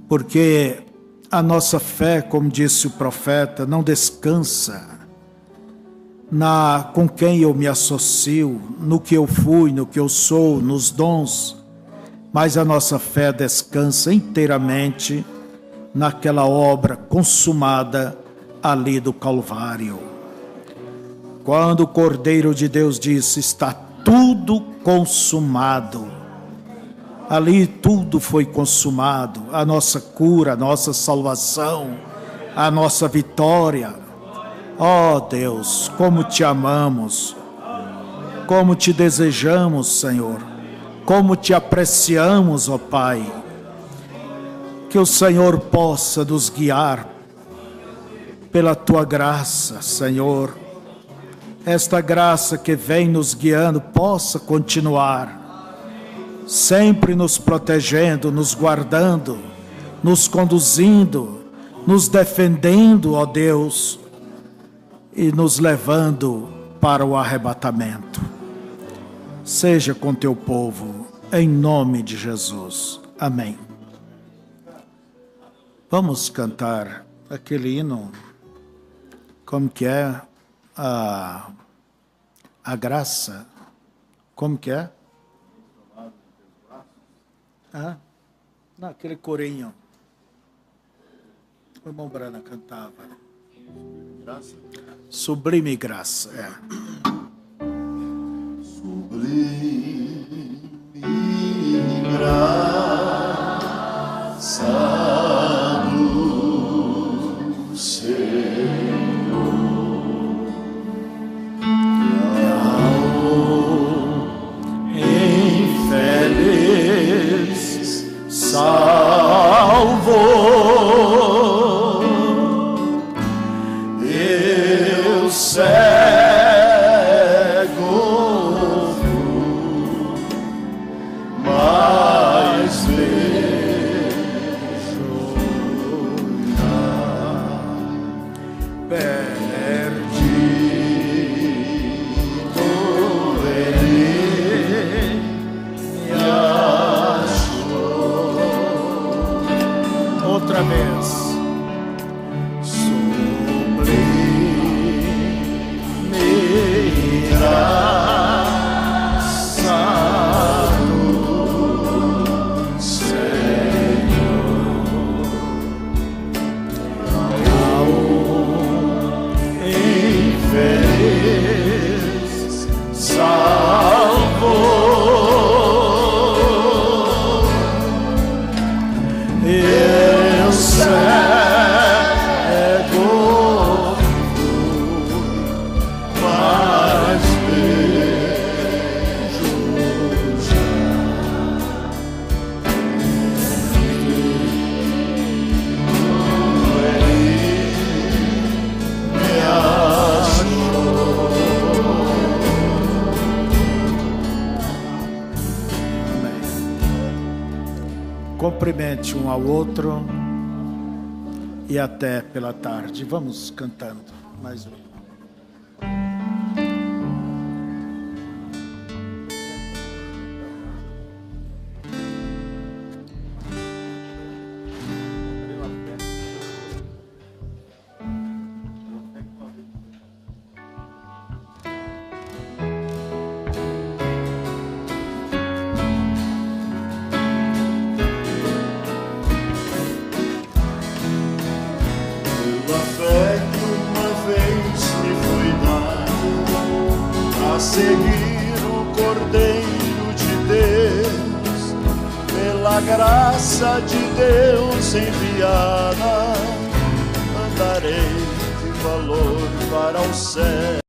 porque a nossa fé, como disse o profeta, não descansa com quem eu me associo, no que eu fui, no que eu sou, nos dons, mas a nossa fé descansa inteiramente naquela obra consumada ali do Calvário. Quando o Cordeiro de Deus disse: está tudo consumado, ali tudo foi consumado, a nossa cura, a nossa salvação, a nossa vitória. Ó Deus, como te amamos, como te desejamos, Senhor, como te apreciamos, ó Pai. Que o Senhor possa nos guiar pela Tua graça, Senhor. Esta graça que vem nos guiando possa continuar, sempre nos protegendo, nos guardando, nos conduzindo, nos defendendo, ó Deus, e nos levando para o arrebatamento. Seja com Teu povo, em nome de Jesus. Amém. Vamos cantar aquele hino, como que é? A graça, como que é? Não, aquele corinho. O irmão Brana cantava. Graça. Sublime graça, Sublime graça do Senhor. Salvou, eu cego mas vejo perdido ele me achou. Outra vez. Sublime graça do Senhor, ao infeliz salvou. Eu cego mas vejo já. Me achou. Amém. Cumprimente um ao outro e até pela tarde. Vamos cantando mais um. Seguir o Cordeiro de Deus, pela graça de Deus enviada, andarei de valor para o céu.